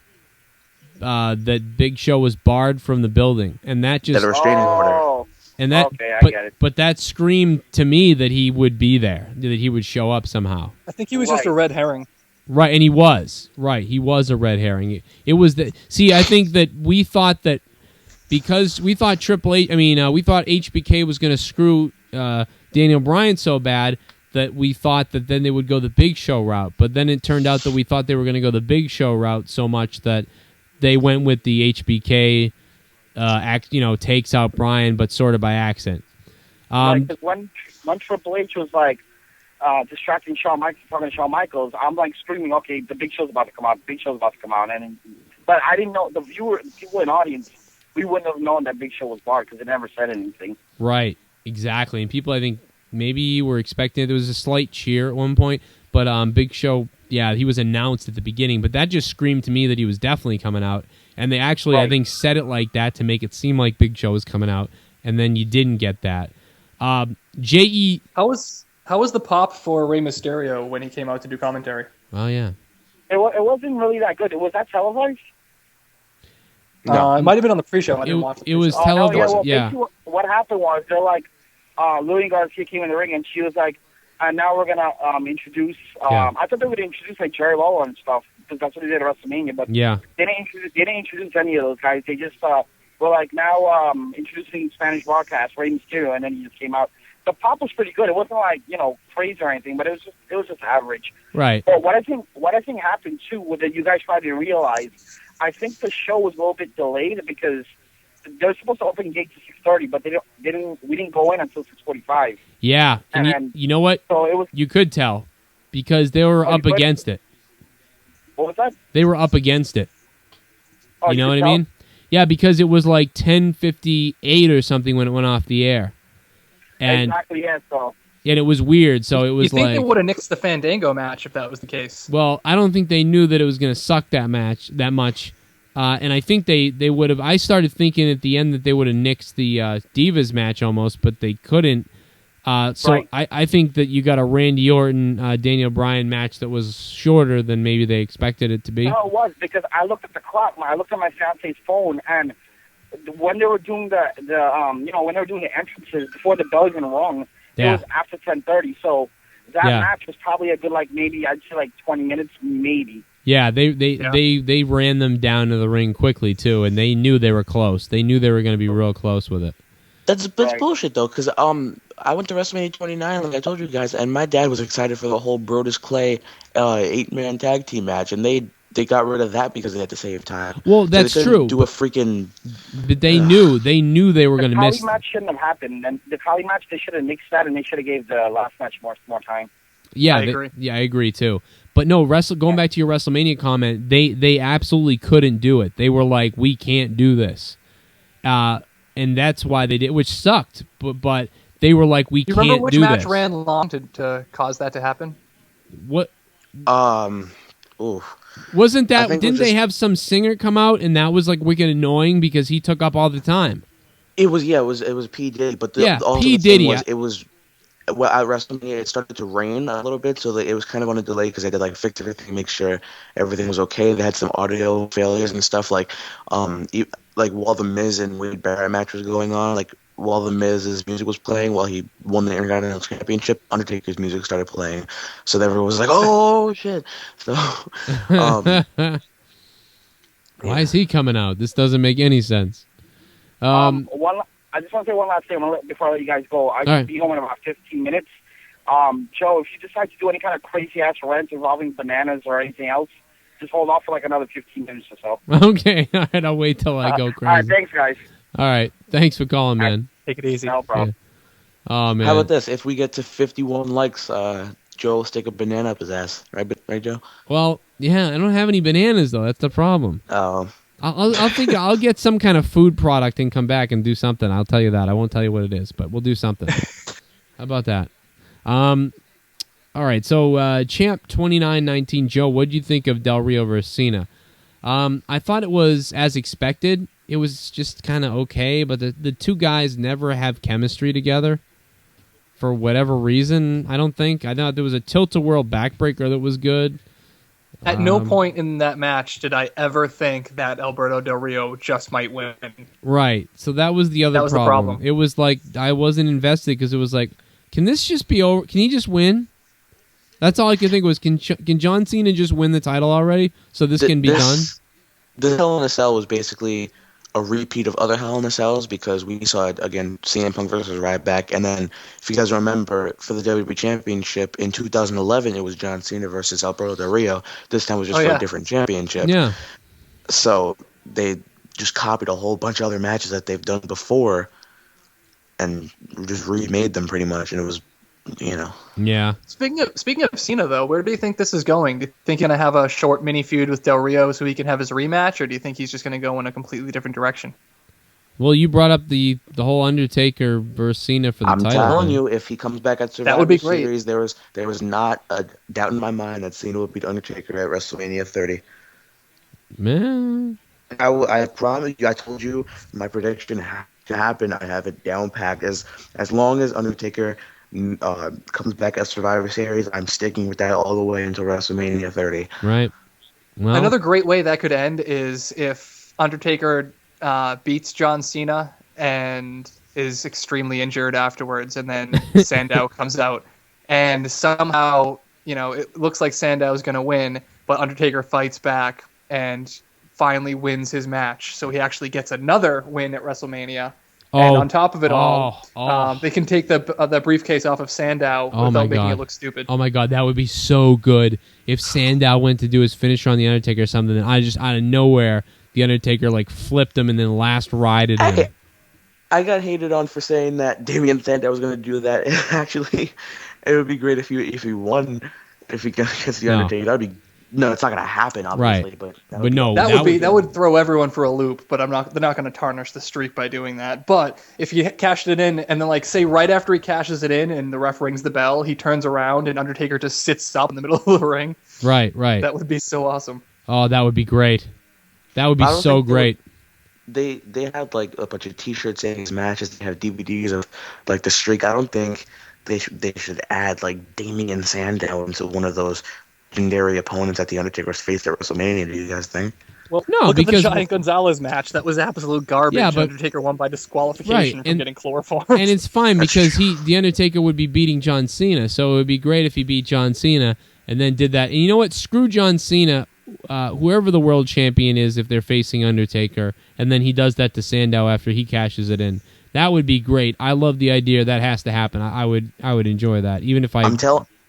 Big Show was barred from the building, and that just that restraining order. And that, okay, I get it. But that screamed to me that he would be there, that he would show up somehow. I think he was just a red herring. Right, and he was. Right, he was a red herring. It was the... See, I think that we thought that because we thought we thought HBK was going to screw Daniel Bryan so bad that we thought that then they would go the Big Show route. But then it turned out that we thought they were going to go the Big Show route so much that they went with the HBK, takes out Bryan, but sort of by accident. Because when Triple H was like, distracting talking to Shawn Michaels, I'm like screaming, okay, the Big Show's about to come out, but I didn't know, the people in the audience, we wouldn't have known that Big Show was barred because it never said anything. Right, exactly. And people, I think, maybe were expecting, there was a slight cheer at one point, but Big Show, yeah, he was announced at the beginning, but that just screamed to me that he was definitely coming out, and they actually, I think, said it like that to make it seem like Big Show was coming out, and then you didn't get that. J.E. How was the pop for Rey Mysterio when he came out to do commentary? Oh, yeah. It wasn't really that good. Was that televised? No, it might have been on the pre-show. I didn't watch it. It was televised, Basically what happened was, they're like, Lillian Garcia came in the ring, and she was like, and now we're going to introduce... I thought they would introduce like Jerry Lawler and stuff, because that's what they did at WrestleMania, but they didn't introduce any of those guys. They just were like, now introducing Spanish broadcast, Rey Mysterio, and then he just came out. The pop was pretty good. It wasn't like, crazy or anything, but it was just average. Right. But what I think happened too, was that you guys probably didn't realize, I think the show was a little bit delayed because they were supposed to open gates at 6:30, but we didn't go in until 6:45. Yeah, and you know what? So it was. You could tell because they were up against it. What was that? They were up against it. Oh, you know what I mean? Yeah, because it was like 10:58 or something when it went off the air. And, exactly, yeah, so. And it was weird, so it was you think they would have nixed the Fandango match if that was the case? Well, I don't think they knew that it was going to suck that much. And I think they would have... I started thinking at the end that they would have nixed the Divas match almost, but they couldn't. So I think that you got a Randy Orton, Daniel Bryan match that was shorter than maybe they expected it to be. No, it was, because I looked at the clock. I looked at my fiance's phone, and when they were doing when they were doing the entrances before the bell even rung, it was after 10:30. So that match was probably a good, maybe I'd say 20 minutes, maybe. Yeah, they ran them down to the ring quickly too, and they knew they were close. They knew they were going to be real close with it. That's bullshit though, because I went to WrestleMania 29, like I told you guys, and my dad was excited for the whole Brodus Clay 8-man tag team match, and they got rid of that because they had to save time. Well, that's true. Do a freaking. But they knew they were going to miss. The Khali match shouldn't have happened, and the Khali match they should have nixed that, and they should have gave the last match more time. Yeah, I agree too. But no, going back to your WrestleMania comment, they absolutely couldn't do it. They were like, we can't do this, and that's why they did, which sucked. But they were like, we can't do this. You remember which match ran long to cause that to happen? What? Oof. Wasn't that? think it Didn't was they just- have some singer come out and that was like wicked annoying because he took up all the time? It was P Diddy, but also P the thing Diddy. was, it was at WrestleMania. It started to rain a little bit, so it was kind of on a delay because they had to like fix everything, make sure everything was okay. They had some audio failures and stuff like while the Miz and Wade Barrett match was going on, like while the Miz's music was playing, while he won the Intercontinental Championship, Undertaker's music started playing, so everyone was like, "Oh shit!" So, why is he coming out? This doesn't make any sense. I just want to say one last thing before I let you guys go. I should be home in about 15 minutes. Joe, if you decide to do any kind of crazy-ass rant involving bananas or anything else, just hold off for like another 15 minutes or so. Okay, all right, I'll wait till I go crazy. All right, thanks, guys. All right, thanks for calling, man. Take it easy. No problem. Yeah. Oh, man. How about this? If we get to 51 likes, Joe will stick a banana up his ass. Right, Joe? Well, yeah, I don't have any bananas, though. That's the problem. Oh. I'll get some kind of food product and come back and do something. I'll tell you that. I won't tell you what it is, but we'll do something. How about that? All right, so Champ 29-19, Joe, what did you think of Del Rio versus Cena? I thought it was as expected. It was just kind of okay, but the two guys never have chemistry together for whatever reason, I don't think. I thought there was a tilt-a-whirl backbreaker that was good. At no point in that match did I ever think that Alberto Del Rio just might win. Right, so that was the other That was the problem. It was like I wasn't invested because it was like, can this just be over? Can he just win? That's all I could think was, can John Cena just win the title already so this can be done? The Hell in a Cell was basically a repeat of other Hell in a Cells because we saw it again, CM Punk versus Ryback, and then if you guys remember, for the WWE Championship in 2011, it was John Cena versus Alberto Del Rio. This time was just for a different championship. Yeah. So they just copied a whole bunch of other matches that they've done before and just remade them pretty much, and it was, Yeah. Speaking of Cena, though, where do you think this is going? Do you think he's going to have a short mini feud with Del Rio so he can have his rematch, or do you think he's just going to go in a completely different direction? Well, you brought up the whole Undertaker versus Cena for the title. I'm telling thing. you, if he comes back at Survivor That would be great. Series, there was not a doubt in my mind that Cena would beat Undertaker at WrestleMania 30. Man. I promise you, I told you my prediction had to happen. I have it down packed. As long as Undertaker comes back at Survivor Series, I'm sticking with that all the way until WrestleMania 30. Right. Well, Another great way that could end is if Undertaker beats John Cena and is extremely injured afterwards, and then Sandow comes out, and somehow, it looks like Sandow's going to win, but Undertaker fights back and finally wins his match. So he actually gets another win at WrestleMania. And on top of it all, they can take the briefcase off of Sandow without making it look stupid. Oh my God, that would be so good if Sandow went to do his finisher on the Undertaker or something. And I just out of nowhere, the Undertaker flipped him and then last rided him. I got hated on for saying that Damian Sandow was going to do that. Actually, it would be great if he won, if he gets the Undertaker. That'd be. No, it's not going to happen, obviously. Right. But no, that would throw everyone for a loop. But they're not going to tarnish the streak by doing that. But if he cashed it in, and then say right after he cashes it in, and the ref rings the bell, he turns around and Undertaker just sits up in the middle of the ring. Right. That would be so awesome. Oh, that would be great. That would be so great. They had a bunch of T-shirts in these matches. They have DVDs of the streak. I don't think they should add Damian Sandow into one of those legendary opponents that the Undertaker's faced at WrestleMania. Do you guys think? Well, no, look because at the Giant Gonzalez match. That was absolute garbage. Yeah, but Undertaker won by disqualification from getting chloroformed. And it's fine because the Undertaker would be beating John Cena, so it would be great if he beat John Cena and then did that. And you know what? Screw John Cena, whoever the world champion is, if they're facing Undertaker, and then he does that to Sandow after he cashes it in. That would be great. I love the idea. That has to happen. I would enjoy that, even if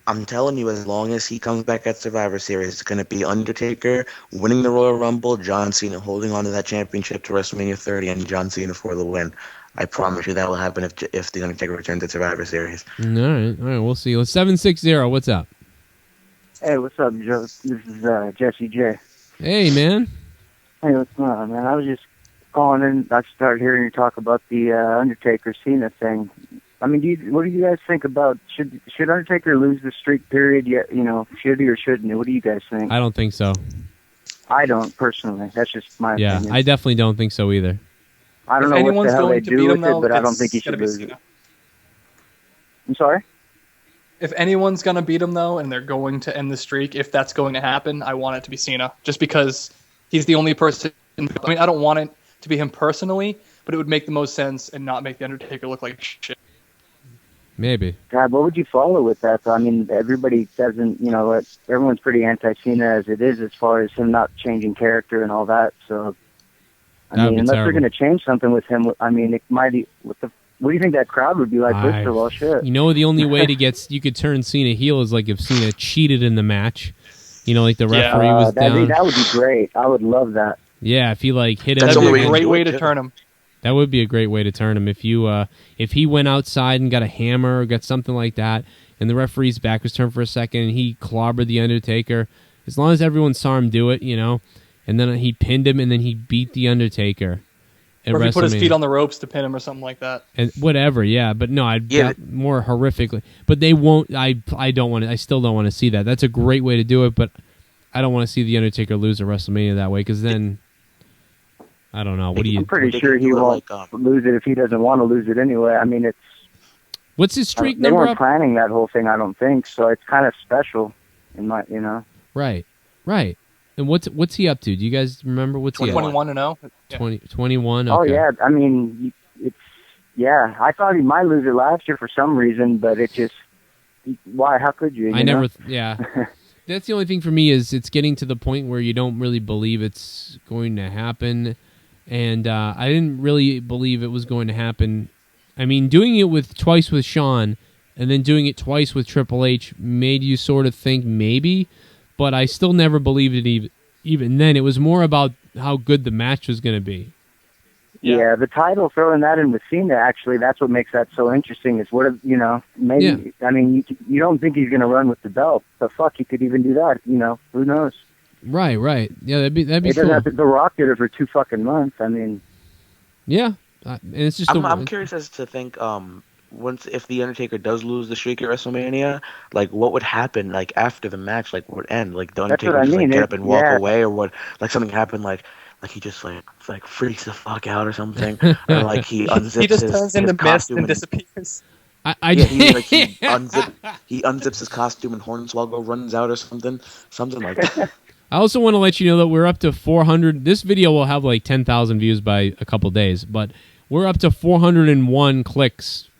I'm telling you, as long as he comes back at Survivor Series, it's going to be Undertaker winning the Royal Rumble, John Cena holding on to that championship to WrestleMania 30, and John Cena for the win. I promise you that will happen if the Undertaker returns at Survivor Series. All right, we'll see. 760, what's up? Hey, what's up, Joe? This is Jesse J. Hey, man. Hey, what's going on, man? I was just calling in. I started hearing you talk about the Undertaker Cena thing. I mean, what do you guys think about should Undertaker lose the streak period? Should he or shouldn't he? What do you guys think? I don't think so. I don't personally. That's just my Yeah, opinion. I definitely don't think so either. I don't If know what anyone's the hell they going to beat do him, with it, though, but I don't it's think he gonna should be lose it. Cena. I'm sorry? If anyone's going to beat him, though, and they're going to end the streak, if that's going to happen, I want it to be Cena. Just because he's the only person. I mean, I don't want it to be him personally, but it would make the most sense and not make The Undertaker look like shit. Maybe. God, what would you follow with that, though? I mean, everybody doesn't, everyone's pretty anti-Cena as it is, as far as him not changing character and all that. So, That would be unless terrible. they're going to change something with him, I mean, it might. What do you think that crowd would be like? First of all, shit. You know, the only way you could turn Cena heel is like if Cena cheated in the match. You know, like the referee was down. That would be great. I would love that. Yeah, if he like hit it. That'd be a great way to turn him. That would be a great way to turn him if he went outside and got a hammer or got something like that, and the referee's back was turned for a second and he clobbered the Undertaker. As long as everyone saw him do it, and then he pinned him and then he beat the Undertaker. Or if he put his feet on the ropes to pin him or something like that. And whatever, yeah, but no, more horrifically. But they won't. I don't want to. I still don't want to see that. That's a great way to do it, but I don't want to see the Undertaker lose at WrestleMania that way because then I don't know. What do you? I'm pretty sure he won't lose it if he doesn't want to lose it anyway. I mean, what's his streak they number weren't up? planning that whole thing, I don't think. So it's kind of special, Right. And what's he up to? Do you guys remember what's he up to? 21-0. 21. Okay. Oh yeah, I mean, I thought he might lose it last year for some reason, but it just why? How could you? Yeah. That's the only thing for me is it's getting to the point where you don't really believe it's going to happen, and I didn't really believe it was going to happen. I mean, doing it twice with Shawn, and then doing it twice with Triple H made you sort of think maybe. But I still never believed it even then. It was more about how good the match was going to be. Yeah, the title, throwing that in with Cena, actually, that's what makes that so interesting. Is maybe, Yeah. I mean, you don't think he's going to run with the belt. The fuck, he could even do that, who knows? Right. Yeah, that'd be It cool. doesn't have to, The Rock did it for 2 fucking months. I mean. Yeah, and it's just I'm curious as to think, if the Undertaker does lose the streak at WrestleMania, like what would happen like after the match, like would end, like the Undertaker That's what I mean. get up and walk Yeah. away, or what, like something happened, like he just like freaks the fuck out or something, or like he unzips He just his, turns into his mist costume and disappears. he unzips his costume and Hornswoggle runs out or something like that. I also want to let you know that we're up to 400. This video will have like 10,000 views by a couple days, but we're up to 401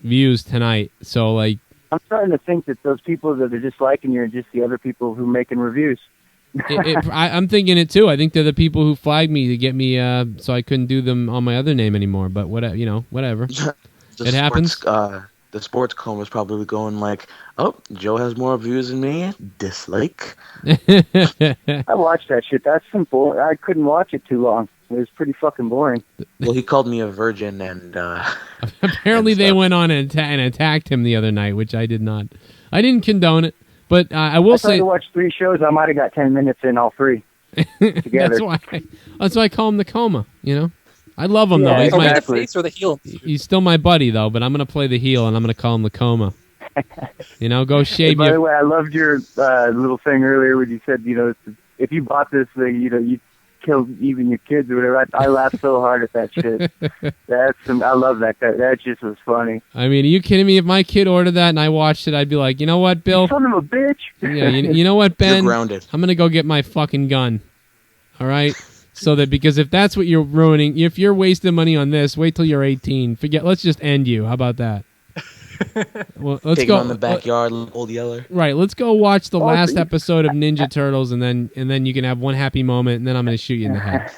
views tonight. So like, I'm starting to think that those people that are disliking you are just the other people who are making reviews. I'm thinking it too. I think they're the people who flagged me to get me, so I couldn't do them on my other name anymore. But whatever. It happens. The sports coma is probably going like, oh, Joe has more views than me. Dislike. I watched that shit. That's simple. I couldn't watch it too long. It was pretty fucking boring. Well, he called me a virgin, and apparently they went on and attacked him the other night, which I did not. I didn't condone it, but I will say. I tried to watch 3 shows. I might have got 10 minutes in all 3 together. That's why I call him the coma. I love him though. He's the face or the heel. He's still my buddy though, but I'm gonna play the heel and I'm gonna call him the coma. Go shave By the way, I loved your little thing earlier when you said, if you bought this thing, you killed even your kids or whatever. I laughed so hard at that shit. I love that. That just was funny. I mean, are you kidding me? If my kid ordered that and I watched it, I'd be like, you know what, Bill? You son of a bitch. Yeah, you know what, Ben? You're grounded. I'm gonna go get my fucking gun. All right. So that because if that's what you're ruining, if you're wasting money on this, wait till you're 18. Let's just end you. How about that? Well, let's take go him on the backyard, old yeller. Right, let's go watch the last episode of Ninja Turtles, and then you can have one happy moment, and then I'm going to shoot you in the head.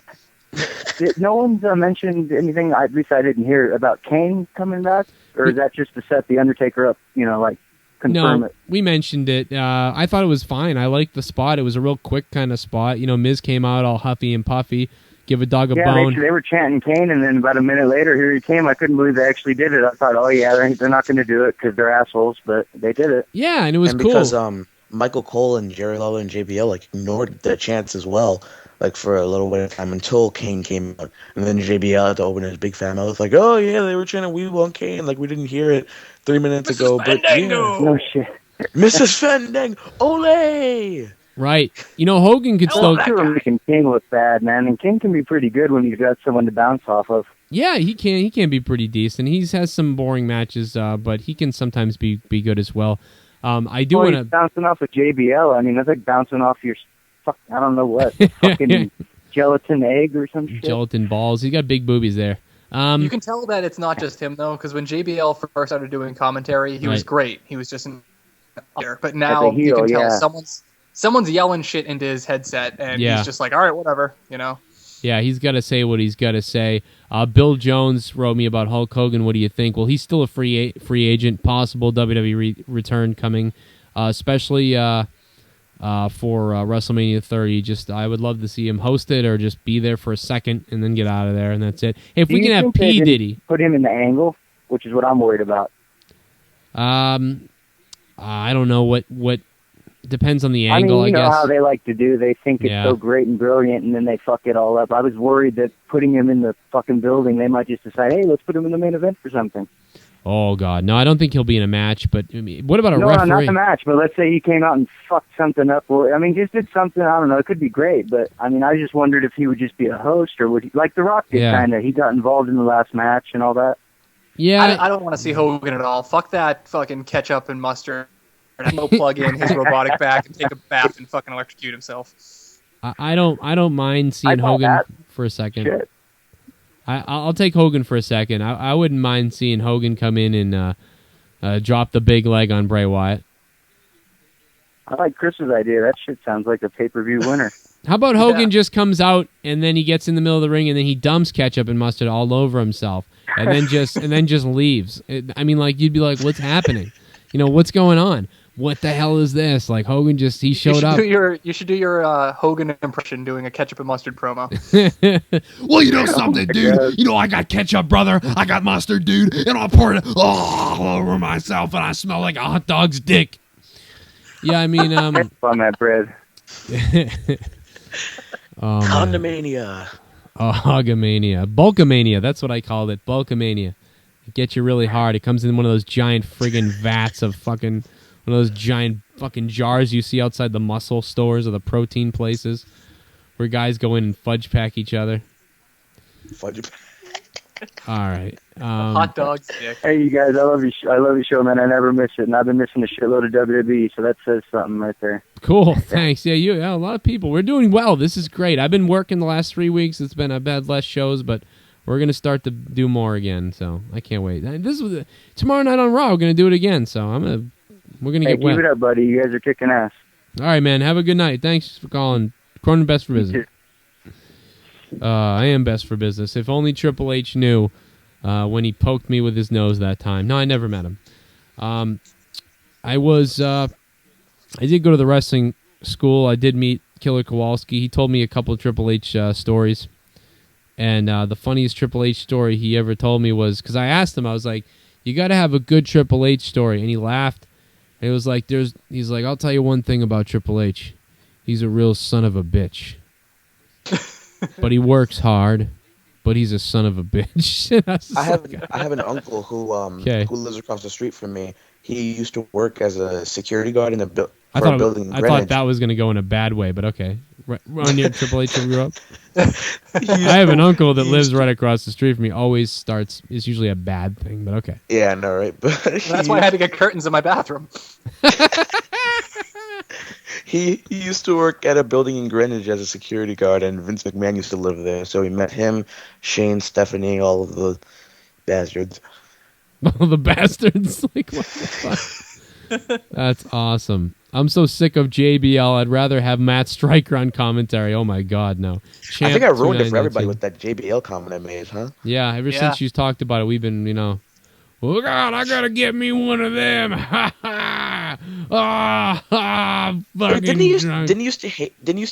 No one's mentioned anything. At least I didn't hear about Kane coming back, or is that just to set the Undertaker up? Confirm it. We mentioned it. I thought it was fine. I liked the spot. It was a real quick kind of spot. Miz came out all huffy and puffy, give a dog a bone. They were chanting Kane, and then about a minute later, here he came. I couldn't believe they actually did it. I thought, oh yeah, they're not going to do it because they're assholes, but they did it. Yeah, and it was cool. Because Michael Cole and Jerry Lawler and JBL ignored that chance as well, for a little bit of time until Kane came out, and then JBL had to open his big fat mouth oh yeah, they were chanting "We want Kane" we didn't hear it 3 minutes ago. But yeah. No shit. Mrs. Fandango, ole! Right. You know, Hogan could still... You were making King look bad, man, and King can be pretty good when he's got someone to bounce off of. Yeah, he can. He can be pretty decent. He has some boring matches, but he can sometimes be good as well. I do want to... bouncing off of JBL. I mean, that's like bouncing off your... I don't know what. Fucking gelatin egg or some shit. Gelatin balls. He's got big boobies there. You can tell that it's not just him, though, because when JBL first started doing commentary, he was great. He was just an there. But now you can tell someone's yelling shit into his headset, and he's just like, all right, whatever, you know? Yeah, he's got to say what he's got to say. Bill Jones wrote me about Hulk Hogan. What do you think? Well, he's still a free agent. Possible WWE return coming, especially for WrestleMania 30. I would love to see him host it or just be there for a second and then get out of there, and that's it. Hey, if we can have P. Diddy. Put him in the angle, which is what I'm worried about. I don't know what depends on the angle, I mean, you guess. know how they like to do. They think it's so great and brilliant, and then they fuck it all up. I was worried that putting him in the fucking building, they might just decide, hey, let's put him in the main event for something. Oh, God. No, I don't think he'll be in a match, but I mean, what about a referee? No, not the match, but let's say he came out and fucked something up. Or, I mean, just did something, I don't know, it could be great, but, I mean, I just wondered if he would just be a host, or would he, like The Rock did kind of. He got involved in the last match and all that. Yeah. I don't want to see Hogan at all. Fuck that fucking ketchup and mustard. He'll plug in his robotic back and take a bath and fucking electrocute himself. I don't mind seeing Hogan for a second. Shit. I'll take Hogan for a second. I wouldn't mind seeing Hogan come in and drop the big leg on Bray Wyatt. I like Chris's idea. That shit sounds like a pay-per-view winner. How about Hogan just comes out and then he gets in the middle of the ring and then he dumps ketchup and mustard all over himself and then just leaves? I mean, like, you'd be like, what's happening? You know, what's going on? What the hell is this? Like, Hogan he showed up. You should do your Hogan impression doing a ketchup and mustard promo. Well, you know something, dude? You know, I got ketchup, brother. I got mustard, dude. And I'll pour it all over myself, and I smell like a hot dog's dick. Yeah, I mean... on that bread. Condomania. Hogamania. Bulkamania. That's what I called it. Bulkamania. It gets you really hard. It comes in one of those giant friggin' vats of fucking... One of those giant fucking jars you see outside the muscle stores or the protein places where guys go in and fudge pack each other. Fudge All right. Hot dog stick. Hey, you guys, I love your show, man. I never miss it, and I've been missing a shitload of WWE, so that says something right there. Cool. Thanks. Yeah, a lot of people. We're doing well. This is great. I've been working the last 3 weeks. I've had less shows, but we're going to start to do more again, so I can't wait. Tomorrow night on Raw, we're going to do it again, so we're going to get wet. Keep it up, buddy. You guys are kicking ass. All right, man. Have a good night. Thanks for calling. Cronin Best for Business. I am best for business. If only Triple H knew when he poked me with his nose that time. No, I never met him. I did go to the wrestling school. I did meet Killer Kowalski. He told me a couple of Triple H stories. And the funniest Triple H story he ever told me was, because I asked him, I was like, you got to have a good Triple H story. And he laughed. And it was like, he's like, I'll tell you one thing about Triple H. He's a real son of a bitch. But he works hard, but he's a son of a bitch. I have an uncle who lives across the street from me. He used to work as a security guard in a building. I thought that was going to go in a bad way, but okay. Ron, you Triple H grew up? I have an uncle that lives right across the street from me. Always starts. It's usually a bad thing, but okay. Yeah, I know, right? But that's why I had to get curtains in my bathroom. He used to work at a building in Greenwich as a security guard, and Vince McMahon used to live there. So he met him, Shane, Stephanie, all of the bastards. All the bastards? Like, what the fuck? That's awesome. I'm so sick of JBL. I'd rather have Matt Stryker on commentary. Oh, my God, no. I think I ruined it for everybody with that JBL comment I made, huh? Yeah, ever since you talked about it, we've been, oh, God, I got to get me one of them. Ha, ha. Didn't he used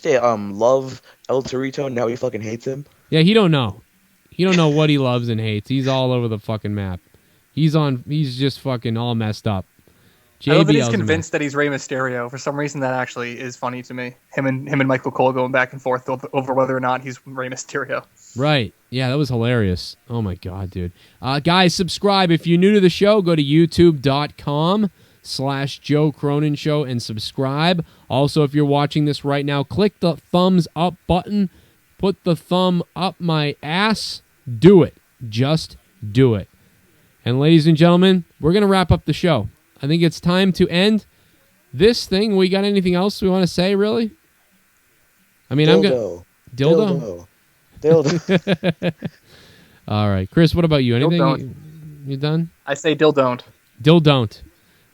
to love El Torito, and now he fucking hates him? Yeah, he don't know. He don't know what he loves and hates. He's all over the fucking map. He's just fucking all messed up. I love that he's convinced that he's Rey Mysterio. For some reason, that actually is funny to me. Him and Michael Cole going back and forth over whether or not he's Rey Mysterio. Right. Yeah, that was hilarious. Oh, my God, dude. Guys, subscribe. If you're new to the show, go to youtube.com. Joe Cronin Show and subscribe. Also, if you're watching this right now, click the thumbs up button. Put the thumb up my ass. Do it. Just do it. And ladies and gentlemen, we're going to wrap up the show. I think it's time to end this thing. We got anything else we want to say, really? I mean, Dildo. Dildo? All right. Chris, what about you? Anything? You done? I say dill don't. Dill don't.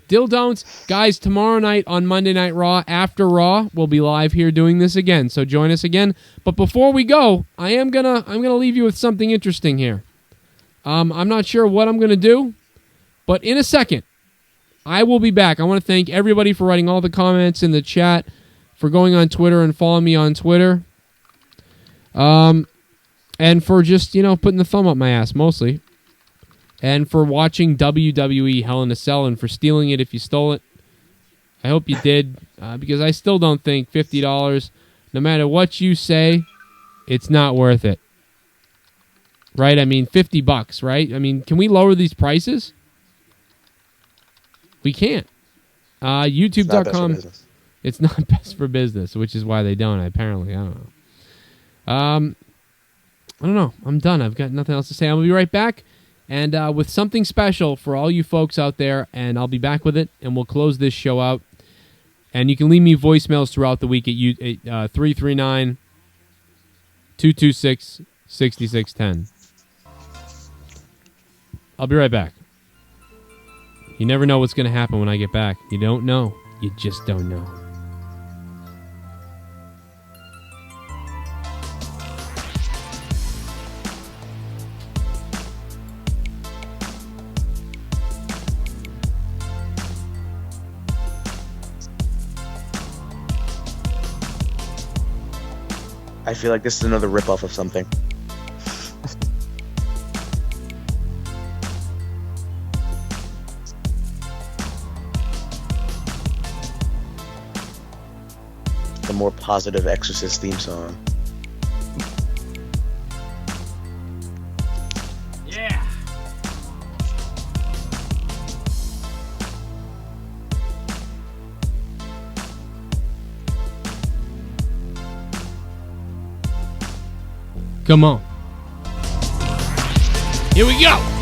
Dill don't. Guys, tomorrow night on Monday Night Raw, after Raw, we'll be live here doing this again. So join us again. But before we go, I'm gonna leave you with something interesting here. I'm not sure what I'm gonna do, but in a second, I will be back. I want to thank everybody for writing all the comments in the chat, for going on Twitter and following me on Twitter, and for just putting the thumb up my ass mostly. And for watching WWE Hell in a Cell and for stealing it if you stole it. I hope you did, because I still don't think $50, no matter what you say, it's not worth it. Right? I mean, $50, right? I mean, can we lower these prices? We can't. YouTube.com. It's not best for business, which is why they don't, apparently. I don't know. I don't know. I'm done. I've got nothing else to say. I'll be right back. And with something special for all you folks out there, and I'll be back with it, and we'll close this show out. And you can leave me voicemails throughout the week at 339-226-6610. I'll be right back. You never know what's going to happen when I get back. You don't know. You just don't know. I feel like this is another ripoff of something. The more positive Exorcist theme song. Yeah. Come on. Here we go.